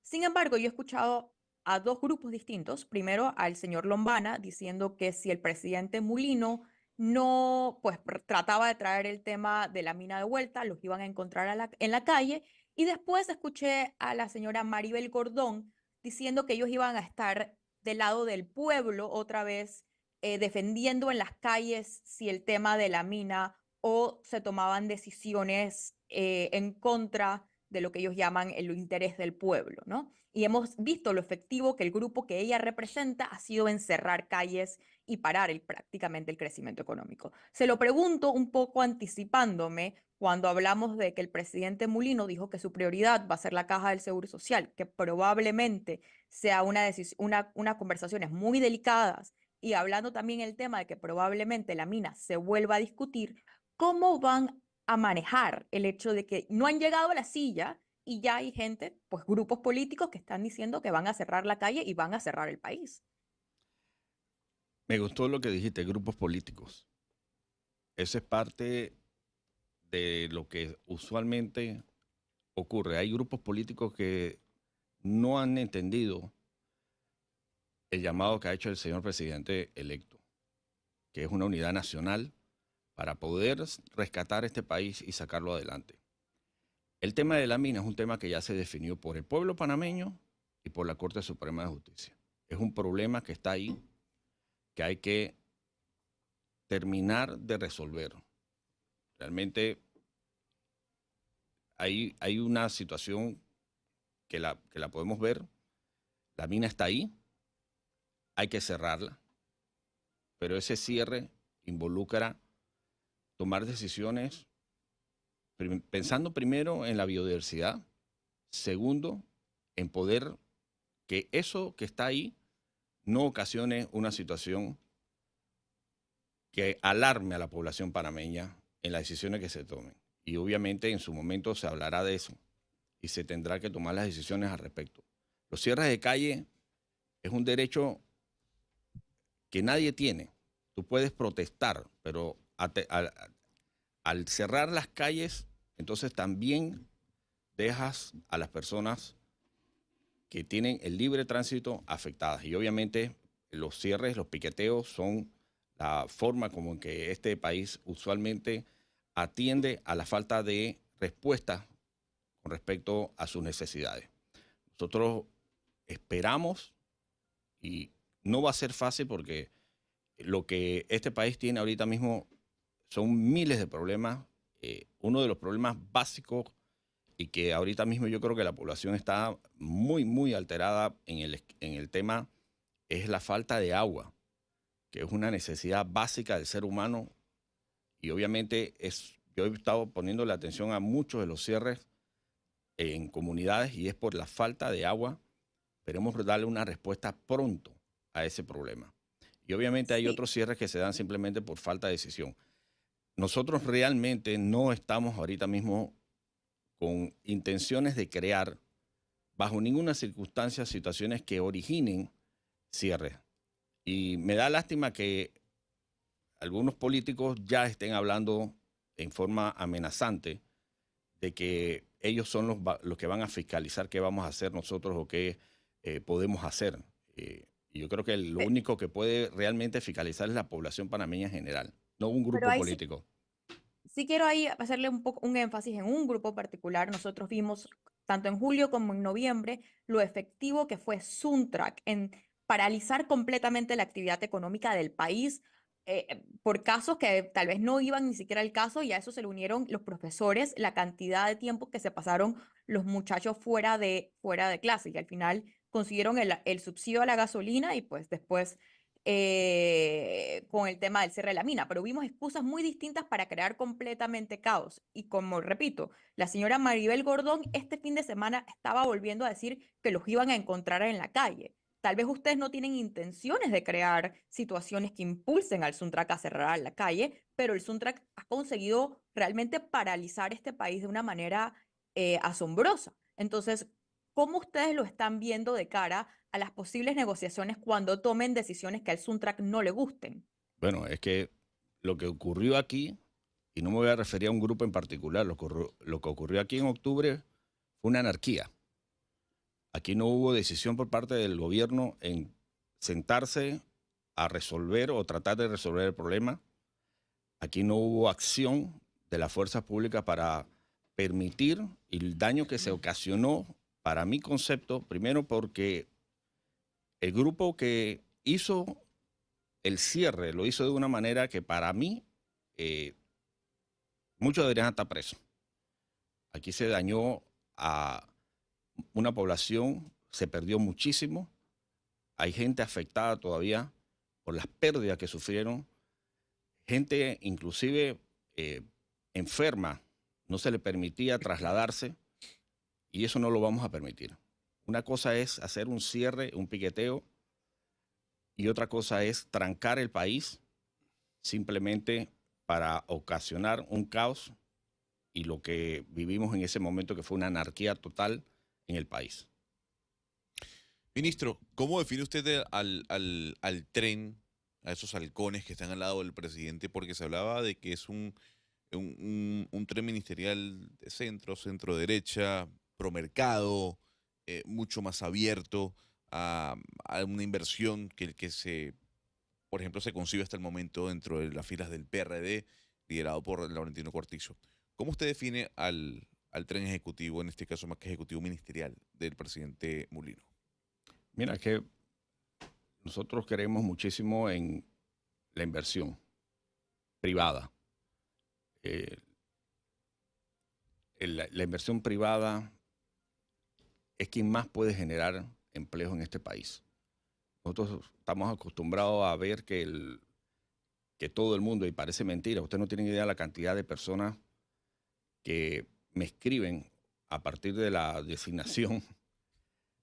Sin embargo, yo he escuchado a dos grupos distintos. Primero, al señor Lombana diciendo que si el presidente Mulino no, pues trataba de traer el tema de la mina de vuelta, los iban a encontrar en la calle. Y después escuché a la señora Maribel Gordón diciendo que ellos iban a estar del lado del pueblo otra vez, defendiendo en las calles si el tema de la mina o se tomaban decisiones en contra de lo que ellos llaman el interés del pueblo, ¿no? Y hemos visto lo efectivo que el grupo que ella representa ha sido en cerrar calles y parar prácticamente el crecimiento económico. Se lo pregunto un poco anticipándome cuando hablamos de que el presidente Mulino dijo que su prioridad va a ser la caja del Seguro Social, que probablemente sea unas conversaciones muy delicadas, y hablando también el tema de que probablemente la mina se vuelva a discutir. ¿Cómo van a manejar el hecho de que no han llegado a la silla y ya hay gente, pues grupos políticos que están diciendo que van a cerrar la calle y van a cerrar el país?
Me gustó lo que dijiste, grupos políticos. Eso es parte de lo que usualmente ocurre. Hay grupos políticos que no han entendido el llamado que ha hecho el señor presidente electo, que es una unidad nacional para poder rescatar este país y sacarlo adelante. El tema de la mina es un tema que ya se definió por el pueblo panameño y por la Corte Suprema de Justicia. Es un problema que está ahí, que hay que terminar de resolver. Realmente hay una situación que la podemos ver. La mina está ahí, hay que cerrarla, pero ese cierre involucra tomar decisiones pensando primero en la biodiversidad, segundo, en poder que eso que está ahí no ocasione una situación que alarme a la población panameña en las decisiones que se tomen. Y obviamente en su momento se hablará de eso y se tendrá que tomar las decisiones al respecto. Los cierres de calle es un derecho que nadie tiene. Tú puedes protestar, pero al cerrar las calles, entonces también dejas a las personas que tienen el libre tránsito afectadas. Y obviamente los cierres, los piqueteos son la forma como en que este país usualmente atiende a la falta de respuesta con respecto a sus necesidades. Nosotros esperamos, y no va a ser fácil porque lo que este país tiene ahorita mismo son miles de problemas. Uno de los problemas básicos y que ahorita mismo yo creo que la población está muy, muy alterada en el tema es la falta de agua, que es una necesidad básica del ser humano. Y obviamente yo he estado poniendo la atención a muchos de los cierres en comunidades y es por la falta de agua. Esperemos darle una respuesta pronto a ese problema. Y obviamente hay
Sí.
otros cierres que se dan simplemente por falta de decisión. Nosotros realmente no estamos ahorita mismo con intenciones de crear, bajo ninguna circunstancia, situaciones que originen cierres. Y me da lástima que algunos políticos ya estén hablando en forma amenazante de que ellos son los que van a fiscalizar qué vamos a hacer nosotros o qué podemos hacer. Y yo creo que lo
Pe-
único que puede realmente fiscalizar es la población panameña en general, no un
Pero
grupo
ahí
político.
sí quiero ahí hacerle un énfasis en un grupo particular. Nosotros vimos tanto en julio como en noviembre lo efectivo que fue Suntrack en paralizar completamente la actividad económica del país por casos que tal vez no iban ni siquiera al caso y a eso se le unieron los profesores, la cantidad de tiempo que se pasaron los muchachos fuera de clase y al final consiguieron el subsidio a la gasolina y pues después con el tema del cierre de la mina, pero vimos excusas muy distintas para crear completamente caos. Y como repito, la señora Maribel Gordón este fin de semana estaba volviendo a decir que los iban a encontrar en la calle. Tal vez ustedes no tienen intenciones de crear situaciones que impulsen al Suntrack a cerrar la calle, pero el Suntrack ha conseguido realmente paralizar este país de una manera asombrosa. Entonces, ¿cómo ustedes lo están viendo de cara a las posibles negociaciones cuando tomen decisiones que al Suntrack no le gusten?
Bueno, es que lo que ocurrió aquí, y no me voy a referir a un grupo en particular, lo que ocurrió aquí en octubre fue una anarquía. Aquí no hubo decisión por parte del gobierno en sentarse a resolver o tratar de resolver el problema. Aquí no hubo acción de las fuerzas públicas para permitir el daño que se ocasionó, para mi concepto, primero porque el grupo que hizo el cierre lo hizo de una manera que para mí muchos deberían estar presos. Aquí se dañó a una población, se perdió muchísimo. Hay gente afectada todavía por las pérdidas que sufrieron. Gente inclusive enferma, no se le permitía trasladarse y eso no lo vamos a permitir. Una cosa es hacer un cierre, un piqueteo, y otra cosa es trancar el país simplemente para ocasionar un caos y lo que vivimos en ese momento que fue una anarquía total en el país.
Ministro, ¿cómo define usted al tren, a esos halcones que están al lado del presidente? Porque se hablaba de que es un tren ministerial de centro derecha, promercado, mucho más abierto a una inversión que por ejemplo, se concibe hasta el momento dentro de las filas del PRD, liderado por Laurentino Cortizo. ¿Cómo usted define al tren ejecutivo, en este caso más que ejecutivo ministerial, del presidente Mulino?
Mira, que nosotros creemos muchísimo en la inversión privada. La inversión privada es quien más puede generar empleos en este país. Nosotros estamos acostumbrados a ver que todo el mundo, y parece mentira, ustedes no tienen idea de la cantidad de personas que me escriben a partir de la designación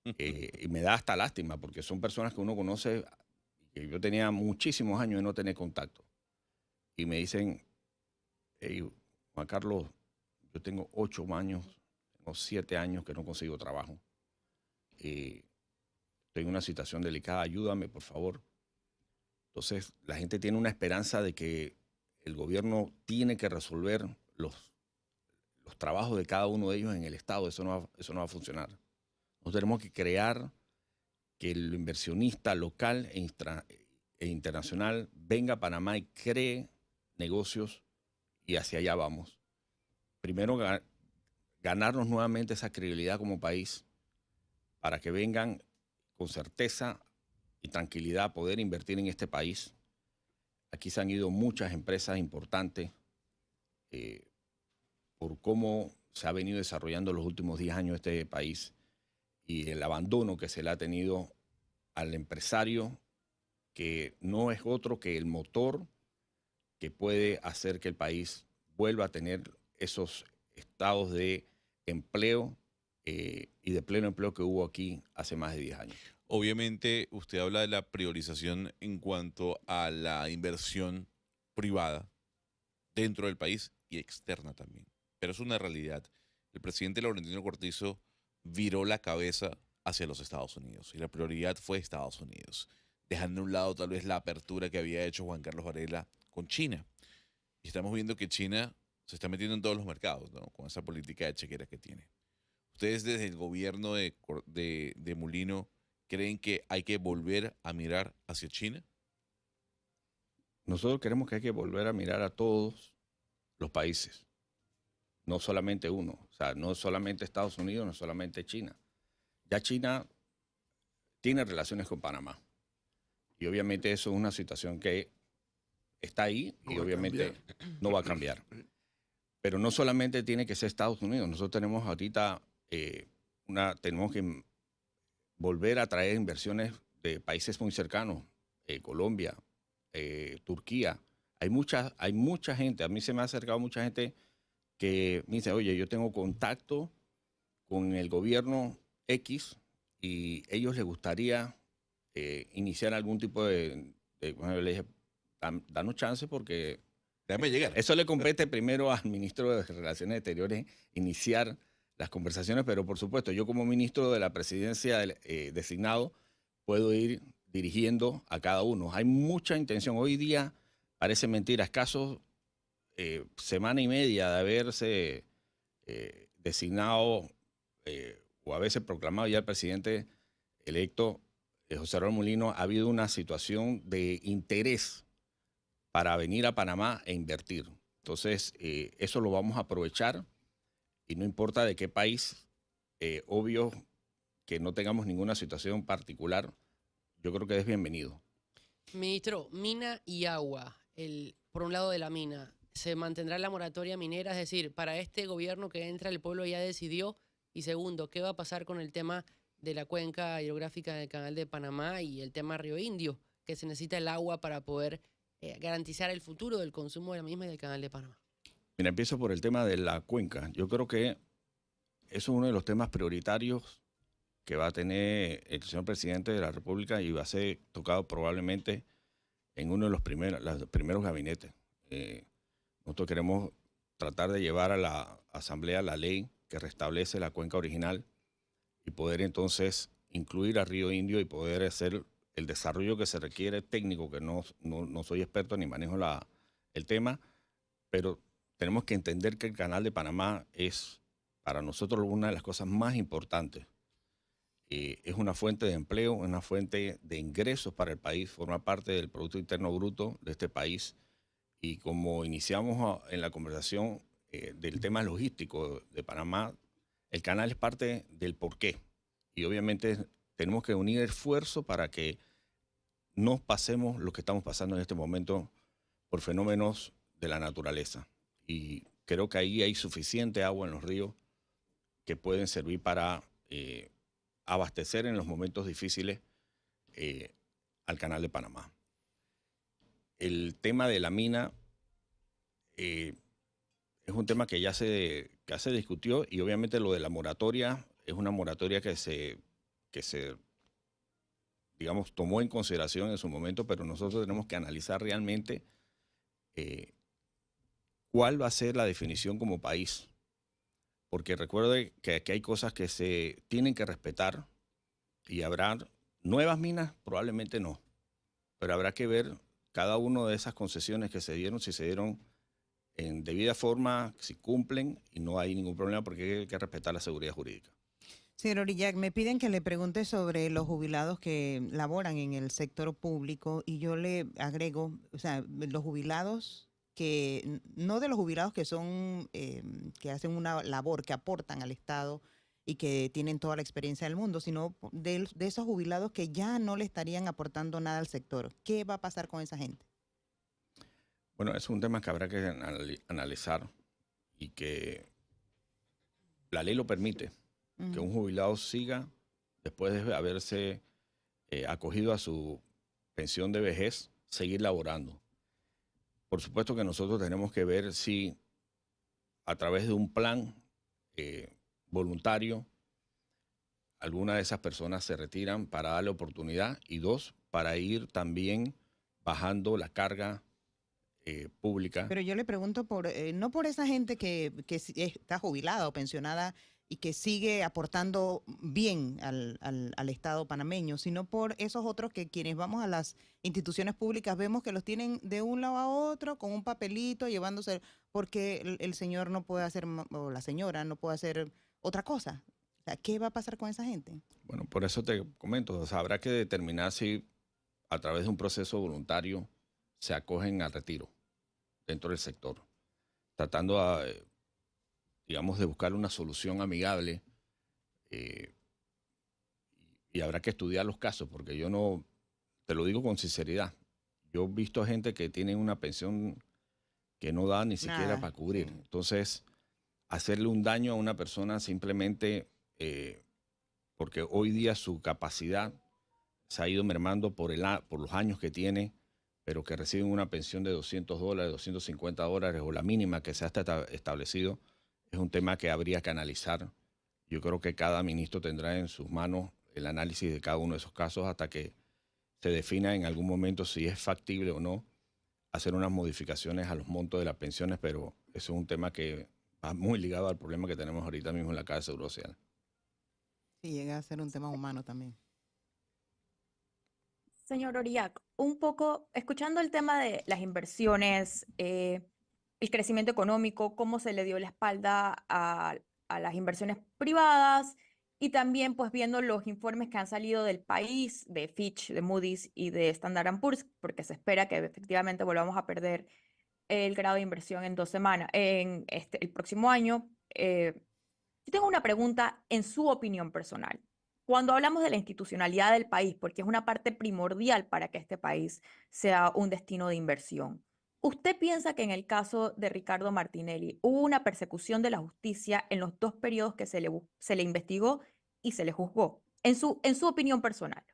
Y me da hasta lástima porque son personas que uno conoce, que yo tenía muchísimos años de no tener contacto. Y me dicen, hey, Juan Carlos, yo tengo 8 años, tengo 7 años que no consigo trabajo. Estoy en una situación delicada, ayúdame, por favor. Entonces, la gente tiene una esperanza de que el gobierno tiene que resolver los trabajos de cada uno de ellos en el Estado. Eso no va a funcionar. Nosotros tenemos que crear que el inversionista local e internacional venga a Panamá y cree negocios y hacia allá vamos. Primero, ganarnos nuevamente esa credibilidad como país para que vengan con certeza y tranquilidad a poder invertir en este país. Aquí se han ido muchas empresas importantes por cómo se ha venido desarrollando los últimos 10 años este país y el abandono que se le ha tenido al empresario, que no es otro que el motor que puede hacer que el país vuelva a tener esos estados de empleo y de pleno empleo que hubo aquí hace más de 10 años.
Obviamente, usted habla de la priorización en cuanto a la inversión privada dentro del país y externa también. Pero es una realidad. El presidente Laurentino Cortizo viró la cabeza hacia los Estados Unidos y la prioridad fue Estados Unidos, dejando a un lado tal vez la apertura que había hecho Juan Carlos Varela con China. Y estamos viendo que China se está metiendo en todos los mercados, ¿no? Con esa política de chequera que tiene. Ustedes desde el gobierno de Molino, ¿creen que hay que volver a mirar hacia China?
Nosotros queremos que hay que volver a mirar a todos los países, no solamente uno. O sea, no solamente Estados Unidos, no solamente China. Ya China tiene relaciones con Panamá. Y obviamente eso es una situación que está ahí y obviamente no va a cambiar. Pero no solamente tiene que ser Estados Unidos. Nosotros tenemos ahorita, tenemos que volver a traer inversiones de países muy cercanos, Colombia, Turquía. Hay mucha gente, a mí se me ha acercado mucha gente que me dice, oye, yo tengo contacto con el gobierno X y ellos les gustaría iniciar algún tipo bueno, le dije, danos chance porque
Déjame llegar.
eso le compete primero al ministro de Relaciones Exteriores iniciar las conversaciones, pero por supuesto, yo como ministro de la presidencia designado puedo ir dirigiendo a cada uno. Hay mucha intención. Hoy día parece mentira, escasos semana y media de haberse designado o haberse proclamado ya el presidente electo José Raúl Mulino, ha habido una situación de interés para venir a Panamá e invertir. Entonces, eso lo vamos a aprovechar y no importa de qué país, obvio que no tengamos ninguna situación particular, yo creo que es bienvenido.
Ministro, mina y agua. Por un lado de la mina, ¿se mantendrá la moratoria minera? Es decir, para este gobierno que entra el pueblo ya decidió. Y segundo, ¿qué va a pasar con el tema de la cuenca hidrográfica del Canal de Panamá y el tema Río Indio, que se necesita el agua para poder garantizar el futuro del consumo de la misma y del Canal de Panamá?
Mira, empiezo por el tema de la cuenca. Yo creo que eso es uno de los temas prioritarios que va a tener el señor presidente de la República y va a ser tocado probablemente en uno de los primeros gabinetes. Nosotros queremos tratar de llevar a la Asamblea la ley que restablece la cuenca original y poder entonces incluir a Río Indio y poder hacer el desarrollo que se requiere técnico, que no soy experto ni manejo el tema, pero tenemos que entender que el Canal de Panamá es para nosotros una de las cosas más importantes. Es una fuente de empleo, una fuente de ingresos para el país, forma parte del Producto Interno Bruto de este país. Y como iniciamos en la conversación del tema logístico de Panamá, el canal es parte del porqué. Y obviamente tenemos que unir esfuerzos para que no pasemos lo que estamos pasando en este momento por fenómenos de la naturaleza. Y creo que ahí hay suficiente agua en los ríos que pueden servir para abastecer en los momentos difíciles al Canal de Panamá. El tema de la mina es un tema que ya se discutió y obviamente lo de la moratoria es una moratoria que se se, digamos, tomó en consideración en su momento, pero nosotros tenemos que analizar realmente cuál va a ser la definición como país. Porque recuerde que aquí hay cosas que se tienen que respetar y habrá nuevas minas, probablemente no, pero habrá que ver cada una de esas concesiones que se dieron, si se dieron en debida forma, si cumplen, y no hay ningún problema porque hay que respetar la seguridad jurídica.
Señor Orillac, me piden que le pregunte sobre los jubilados que laboran en el sector público y yo le agrego, o sea, los jubilados que, no de los jubilados que son, que hacen una labor, que aportan al Estado y que tienen toda la experiencia del mundo, sino de esos jubilados que ya no le estarían aportando nada al sector. ¿Qué va a pasar con esa gente?
Bueno, es un tema que habrá que analizar y que la ley lo permite, que un jubilado siga después de haberse acogido a su pensión de vejez, seguir laborando. Por supuesto que nosotros tenemos que ver si a través de un plan voluntario alguna de esas personas se retiran para darle oportunidad y dos, para ir también bajando la carga pública.
Pero yo le pregunto por no por esa gente que está jubilada o pensionada y que sigue aportando bien al Estado panameño, sino por esos otros que quienes vamos a las instituciones públicas vemos que los tienen de un lado a otro con un papelito llevándose, porque el señor no puede hacer, o la señora no puede hacer otra cosa. O sea, ¿qué va a pasar con esa gente?
Bueno, por eso te comento, o sea, habrá que determinar si a través de un proceso voluntario se acogen al retiro dentro del sector, tratando, digamos, de buscar una solución amigable y habrá que estudiar los casos, porque yo no, te lo digo con sinceridad, yo he visto gente que tiene una pensión que no da ni siquiera
Nada,
para cubrir.
sí.
Entonces, hacerle un daño a una persona simplemente porque hoy día su capacidad se ha ido mermando por los años que tiene, pero que reciben una pensión de $200, $250 o la mínima que se ha establecido, es un tema que habría que analizar. Yo creo que cada ministro tendrá en sus manos el análisis de cada uno de esos casos hasta que se defina en algún momento si es factible o no hacer unas modificaciones a los montos de las pensiones, pero eso es un tema que va muy ligado al problema que tenemos ahorita mismo en la Caja de Seguro Social.
Sí, llega a ser un tema humano también.
Señor Orillac, un poco escuchando el tema de las inversiones, el crecimiento económico, cómo se le dio la espalda a las inversiones privadas y también pues viendo los informes que han salido del país, de Fitch, de Moody's y de Standard & Poor's, porque se espera que efectivamente volvamos a perder el grado de inversión en 2 semanas, en el próximo año. Yo tengo una pregunta en su opinión personal. Cuando hablamos de la institucionalidad del país, porque es una parte primordial para que este país sea un destino de inversión, ¿usted piensa que en el caso de Ricardo Martinelli hubo una persecución de la justicia en los 2 periodos que se le investigó y se le juzgó? En su opinión personal.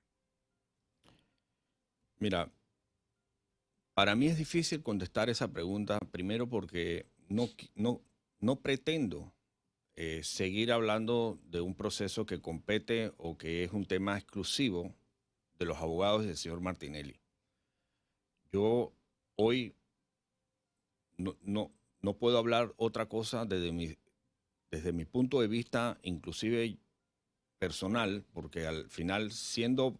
Mira, para mí es difícil contestar esa pregunta, primero porque no pretendo seguir hablando de un proceso que compete o que es un tema exclusivo de los abogados del señor Martinelli. Yo hoy no puedo hablar otra cosa desde mi punto de vista, inclusive personal, porque al final, siendo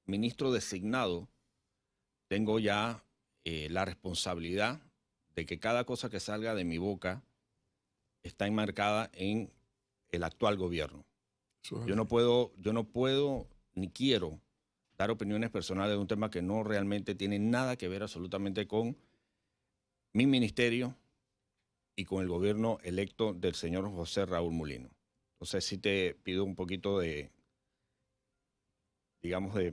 ministro designado, tengo ya la responsabilidad de que cada cosa que salga de mi boca está enmarcada en el actual gobierno. Yo no puedo ni quiero dar opiniones personales de un tema que no realmente tiene nada que ver absolutamente con mi ministerio y con el gobierno electo del señor José Raúl Mulino. Entonces sí te pido un poquito de, digamos, de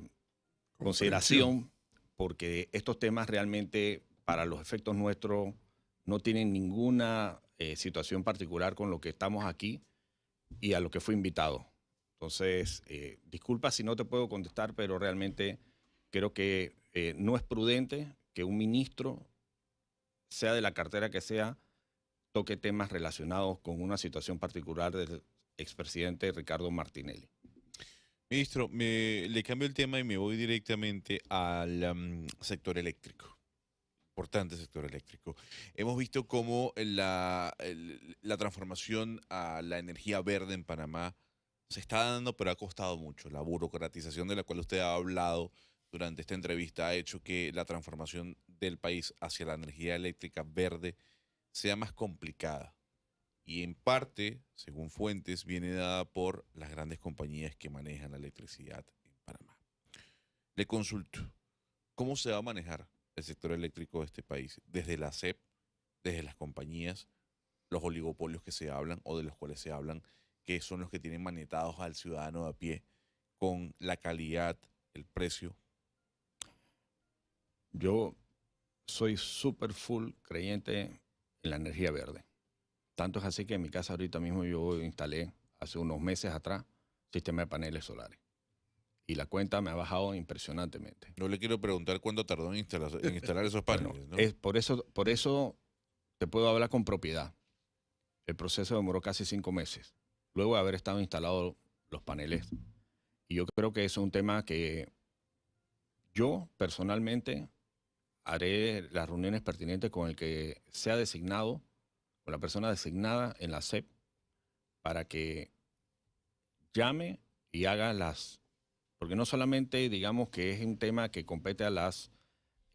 consideración, porque estos temas realmente para los efectos nuestros no tienen ninguna situación particular con lo que estamos aquí y a lo que fui invitado. Entonces, disculpa si no te puedo contestar, pero realmente creo que no es prudente que un ministro, sea de la cartera que sea, toque temas relacionados con una situación particular del expresidente Ricardo Martinelli.
Ministro, le cambio el tema y me voy directamente al sector eléctrico. Importante sector eléctrico. Hemos visto cómo la transformación a la energía verde en Panamá se está dando, pero ha costado mucho. La burocratización de la cual usted ha hablado durante esta entrevista ha hecho que la transformación del país hacia la energía eléctrica verde sea más complicada. Y en parte, según fuentes, viene dada por las grandes compañías que manejan la electricidad en Panamá. Le consulto, ¿cómo se va a manejar el sector eléctrico de este país? Desde la SEP, desde las compañías, los oligopolios que se hablan o de los cuales se hablan, que son los que tienen manetados al ciudadano de a pie con la calidad, el precio.
Yo soy súper full creyente en la energía verde. Tanto es así que en mi casa ahorita mismo yo instalé hace unos meses atrás sistema de paneles solares. Y la cuenta me ha bajado impresionantemente.
No le quiero preguntar cuándo tardó en instalar esos
Bueno,
paneles, ¿no?
por eso te puedo hablar con propiedad. El proceso demoró casi 5 meses. Luego de haber estado instalados los paneles. Y yo creo que eso es un tema que yo personalmente haré las reuniones pertinentes con el que sea designado, con la persona designada en la SEP, para que llame y haga porque no solamente digamos que es un tema que compete a las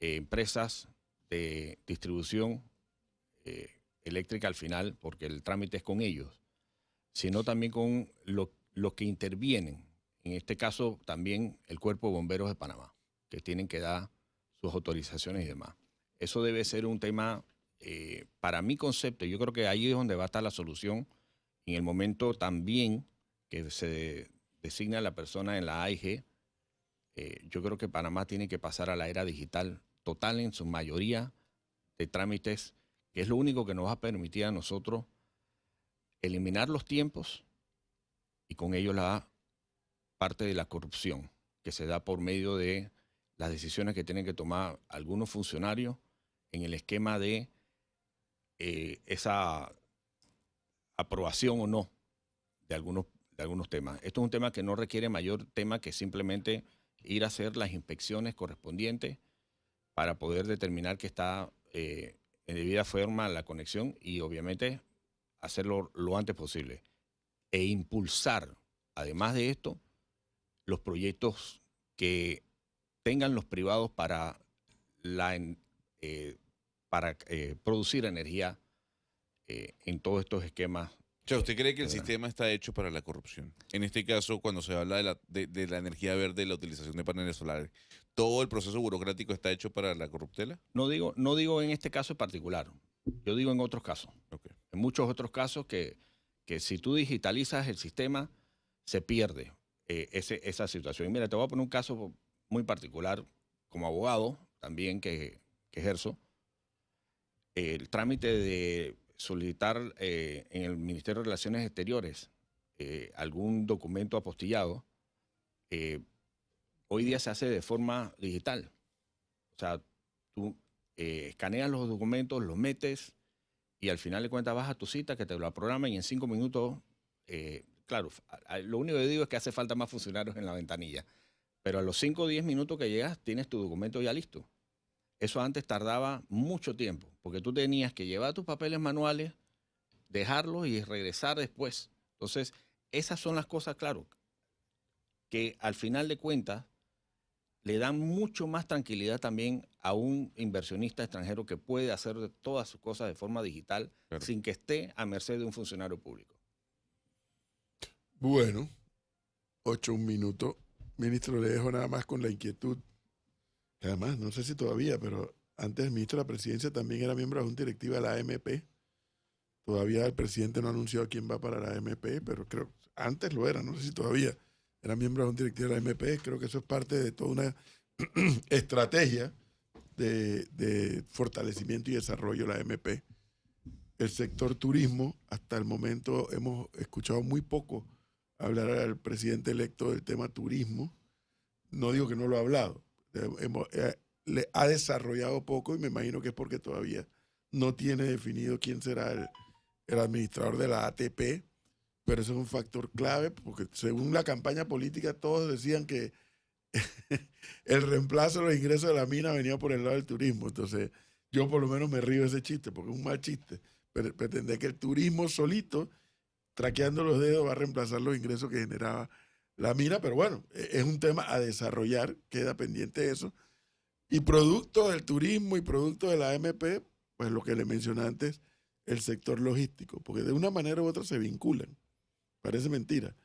empresas de distribución eléctrica al final, porque el trámite es con ellos, sino también con los que intervienen. En este caso también el Cuerpo de Bomberos de Panamá, que tienen que dar sus autorizaciones y demás. Eso debe ser un tema, para mi concepto, yo creo que ahí es donde va a estar la solución, en el momento también que se designa la persona en la AIG. Yo creo que Panamá tiene que pasar a la era digital total en su mayoría de trámites, que es lo único que nos va a permitir a nosotros eliminar los tiempos y con ello la parte de la corrupción que se da por medio de las decisiones que tienen que tomar algunos funcionarios en el esquema de esa aprobación o no de algunos temas. Esto es un tema que no requiere mayor tema que simplemente ir a hacer las inspecciones correspondientes para poder determinar que está en debida forma la conexión y obviamente hacerlo lo antes posible. E impulsar, además de esto, los proyectos que tengan los privados para producir energía en todos estos esquemas.
O sea, ¿usted cree que el sistema está hecho para la corrupción? En este caso, cuando se habla de la energía verde y la utilización de paneles solares, ¿todo el proceso burocrático está hecho para la corruptela?
No digo en este caso en particular, yo digo en otros casos.
Okay.
En muchos otros casos que si tú digitalizas el sistema, se pierde esa situación. Y mira, te voy a poner un caso muy particular como abogado también que ejerzo. El trámite de solicitar en el Ministerio de Relaciones Exteriores algún documento apostillado, hoy día se hace de forma digital. O sea, tú escaneas los documentos, los metes y al final de cuentas vas a tu cita que te lo programan y en 5 minutos, claro, lo único que digo es que hace falta más funcionarios en la ventanilla, pero a los 5 o 10 minutos que llegas tienes tu documento ya listo. Eso antes tardaba mucho tiempo, porque tú tenías que llevar tus papeles manuales, dejarlos y regresar después. Entonces, esas son las cosas, claro, que al final de cuentas le dan mucho más tranquilidad también a un inversionista extranjero que puede hacer todas sus cosas de forma digital, claro, sin que esté a merced de un funcionario público.
Bueno, 8 minutos. Ministro, le dejo nada más con la inquietud. Además, no sé si todavía, pero antes el ministro de la Presidencia también era miembro de la Junta Directiva de la AMP. Todavía el presidente no ha anunciado quién va para la AMP, pero creo antes lo era, no sé si todavía era miembro de la Junta Directiva de la AMP. Creo que eso es parte de toda una estrategia de fortalecimiento y desarrollo de la AMP. El sector turismo, hasta el momento hemos escuchado muy poco hablar al presidente electo del tema turismo. No digo que no lo ha hablado. Le ha desarrollado poco y me imagino que es porque todavía no tiene definido quién será el administrador de la ATP, pero eso es un factor clave porque según la campaña política todos decían que el reemplazo de los ingresos de la mina venía por el lado del turismo. Entonces yo por lo menos me río de ese chiste porque es un mal chiste. Pretender que el turismo solito, traqueando los dedos, va a reemplazar los ingresos que generaba la mina, pero bueno, es un tema a desarrollar, queda pendiente eso. Y producto del turismo y producto de la AMP, pues lo que le mencioné antes, el sector logístico, porque de una manera u otra se vinculan. Parece mentira.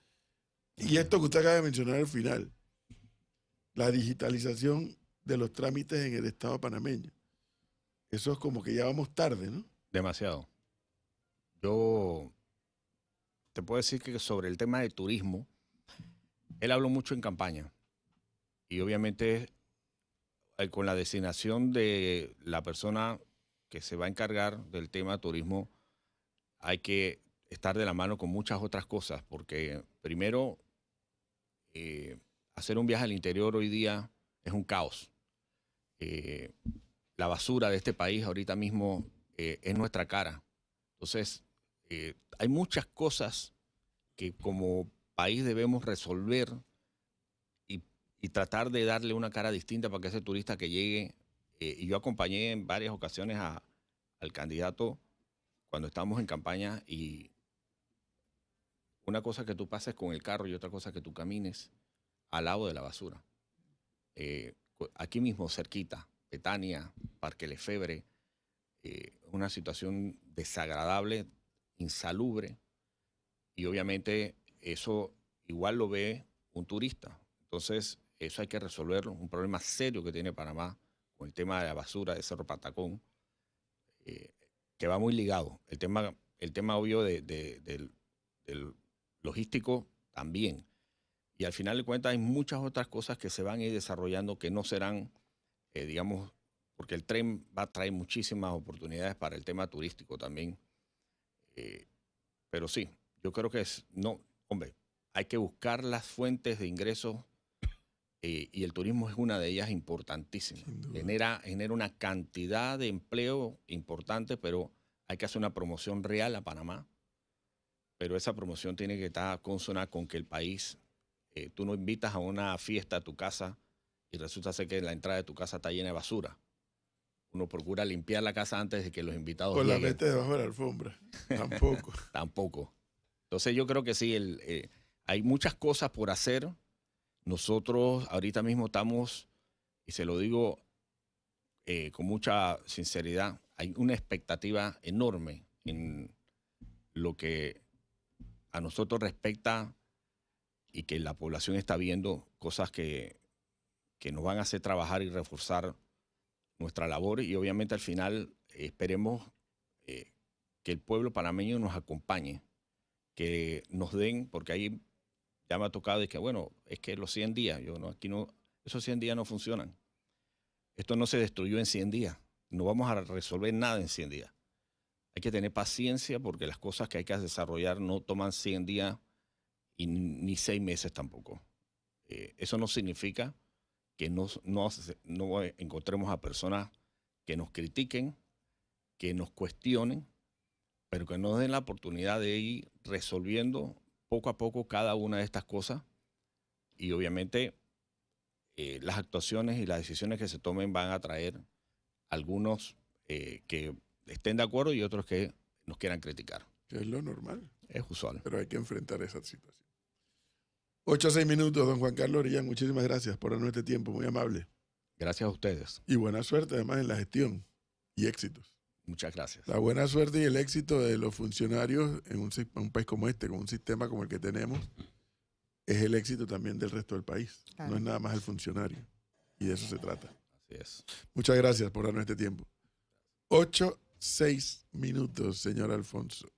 Y esto que usted acaba de mencionar al final, la digitalización de los trámites en el Estado panameño. Eso es como que ya vamos tarde, ¿no?
Demasiado. Yo te puedo decir que sobre el tema de turismo, él habló mucho en campaña. Y obviamente con la designación de la persona que se va a encargar del tema turismo, hay que estar de la mano con muchas otras cosas, porque primero, hacer un viaje al interior hoy día es un caos. La basura de este país ahorita mismo es nuestra cara. Entonces, hay muchas cosas que como país debemos resolver y tratar de darle una cara distinta para que ese turista que llegue, y yo acompañé en varias ocasiones al candidato cuando estábamos en campaña, y una cosa que tú pases con el carro y otra cosa que tú camines al lado de la basura. Aquí mismo, cerquita, Betania, Parque Lefebvre, una situación desagradable, insalubre, y obviamente eso igual lo ve un turista. Entonces, eso hay que resolverlo, un problema serio que tiene Panamá con el tema de la basura de Cerro Patacón, que va muy ligado. El tema obvio del logístico también. Y al final de cuentas hay muchas otras cosas que se van a ir desarrollando que no serán, digamos, porque el tren va a traer muchísimas oportunidades para el tema turístico también. Pero sí, yo creo que hombre, hay que buscar las fuentes de ingresos, y el turismo es una de ellas importantísima. Genera una cantidad de empleo importante, pero hay que hacer una promoción real a Panamá. Pero esa promoción tiene que estar consona con que el país, tú no invitas a una fiesta a tu casa y resulta ser que la entrada de tu casa está llena de basura. Uno procura limpiar la casa antes de que los invitados
O la
lleguen.
mete debajo de la alfombra. Tampoco.
Tampoco. Entonces yo creo que sí, hay muchas cosas por hacer. Nosotros ahorita mismo estamos, y se lo digo con mucha sinceridad, hay una expectativa enorme en lo que a nosotros respecta y que la población está viendo, cosas que nos van a hacer trabajar y reforzar nuestra labor, y obviamente al final esperemos que el pueblo panameño nos acompañe, que nos den, porque ahí ya me ha tocado y que bueno, es que los 100 días, aquí no, esos 100 días no funcionan. Esto no se destruyó en 100 días, no vamos a resolver nada en 100 días. Hay que tener paciencia porque las cosas que hay que desarrollar no toman 100 días y ni 6 meses tampoco. Eso no significa que no encontremos a personas que nos critiquen, que nos cuestionen, pero que nos den la oportunidad de ir resolviendo poco a poco cada una de estas cosas, y obviamente las actuaciones y las decisiones que se tomen van a traer algunos que estén de acuerdo y otros que nos quieran criticar.
Que es lo normal.
Es usual.
Pero hay que enfrentar esa situación. 8 a 6 minutos, don Juan Carlos Orellán. Muchísimas gracias por darnos este tiempo, muy amable.
Gracias a ustedes.
Y buena suerte además en la gestión y éxitos.
Muchas gracias.
La buena suerte y el éxito de los funcionarios en un país como este, con un sistema como el que tenemos, es el éxito también del resto del país.
Claro.
No es nada más el funcionario. Y de eso se trata.
Así es.
Muchas gracias por darnos este tiempo. 8, 6 minutos, señor Alfonso.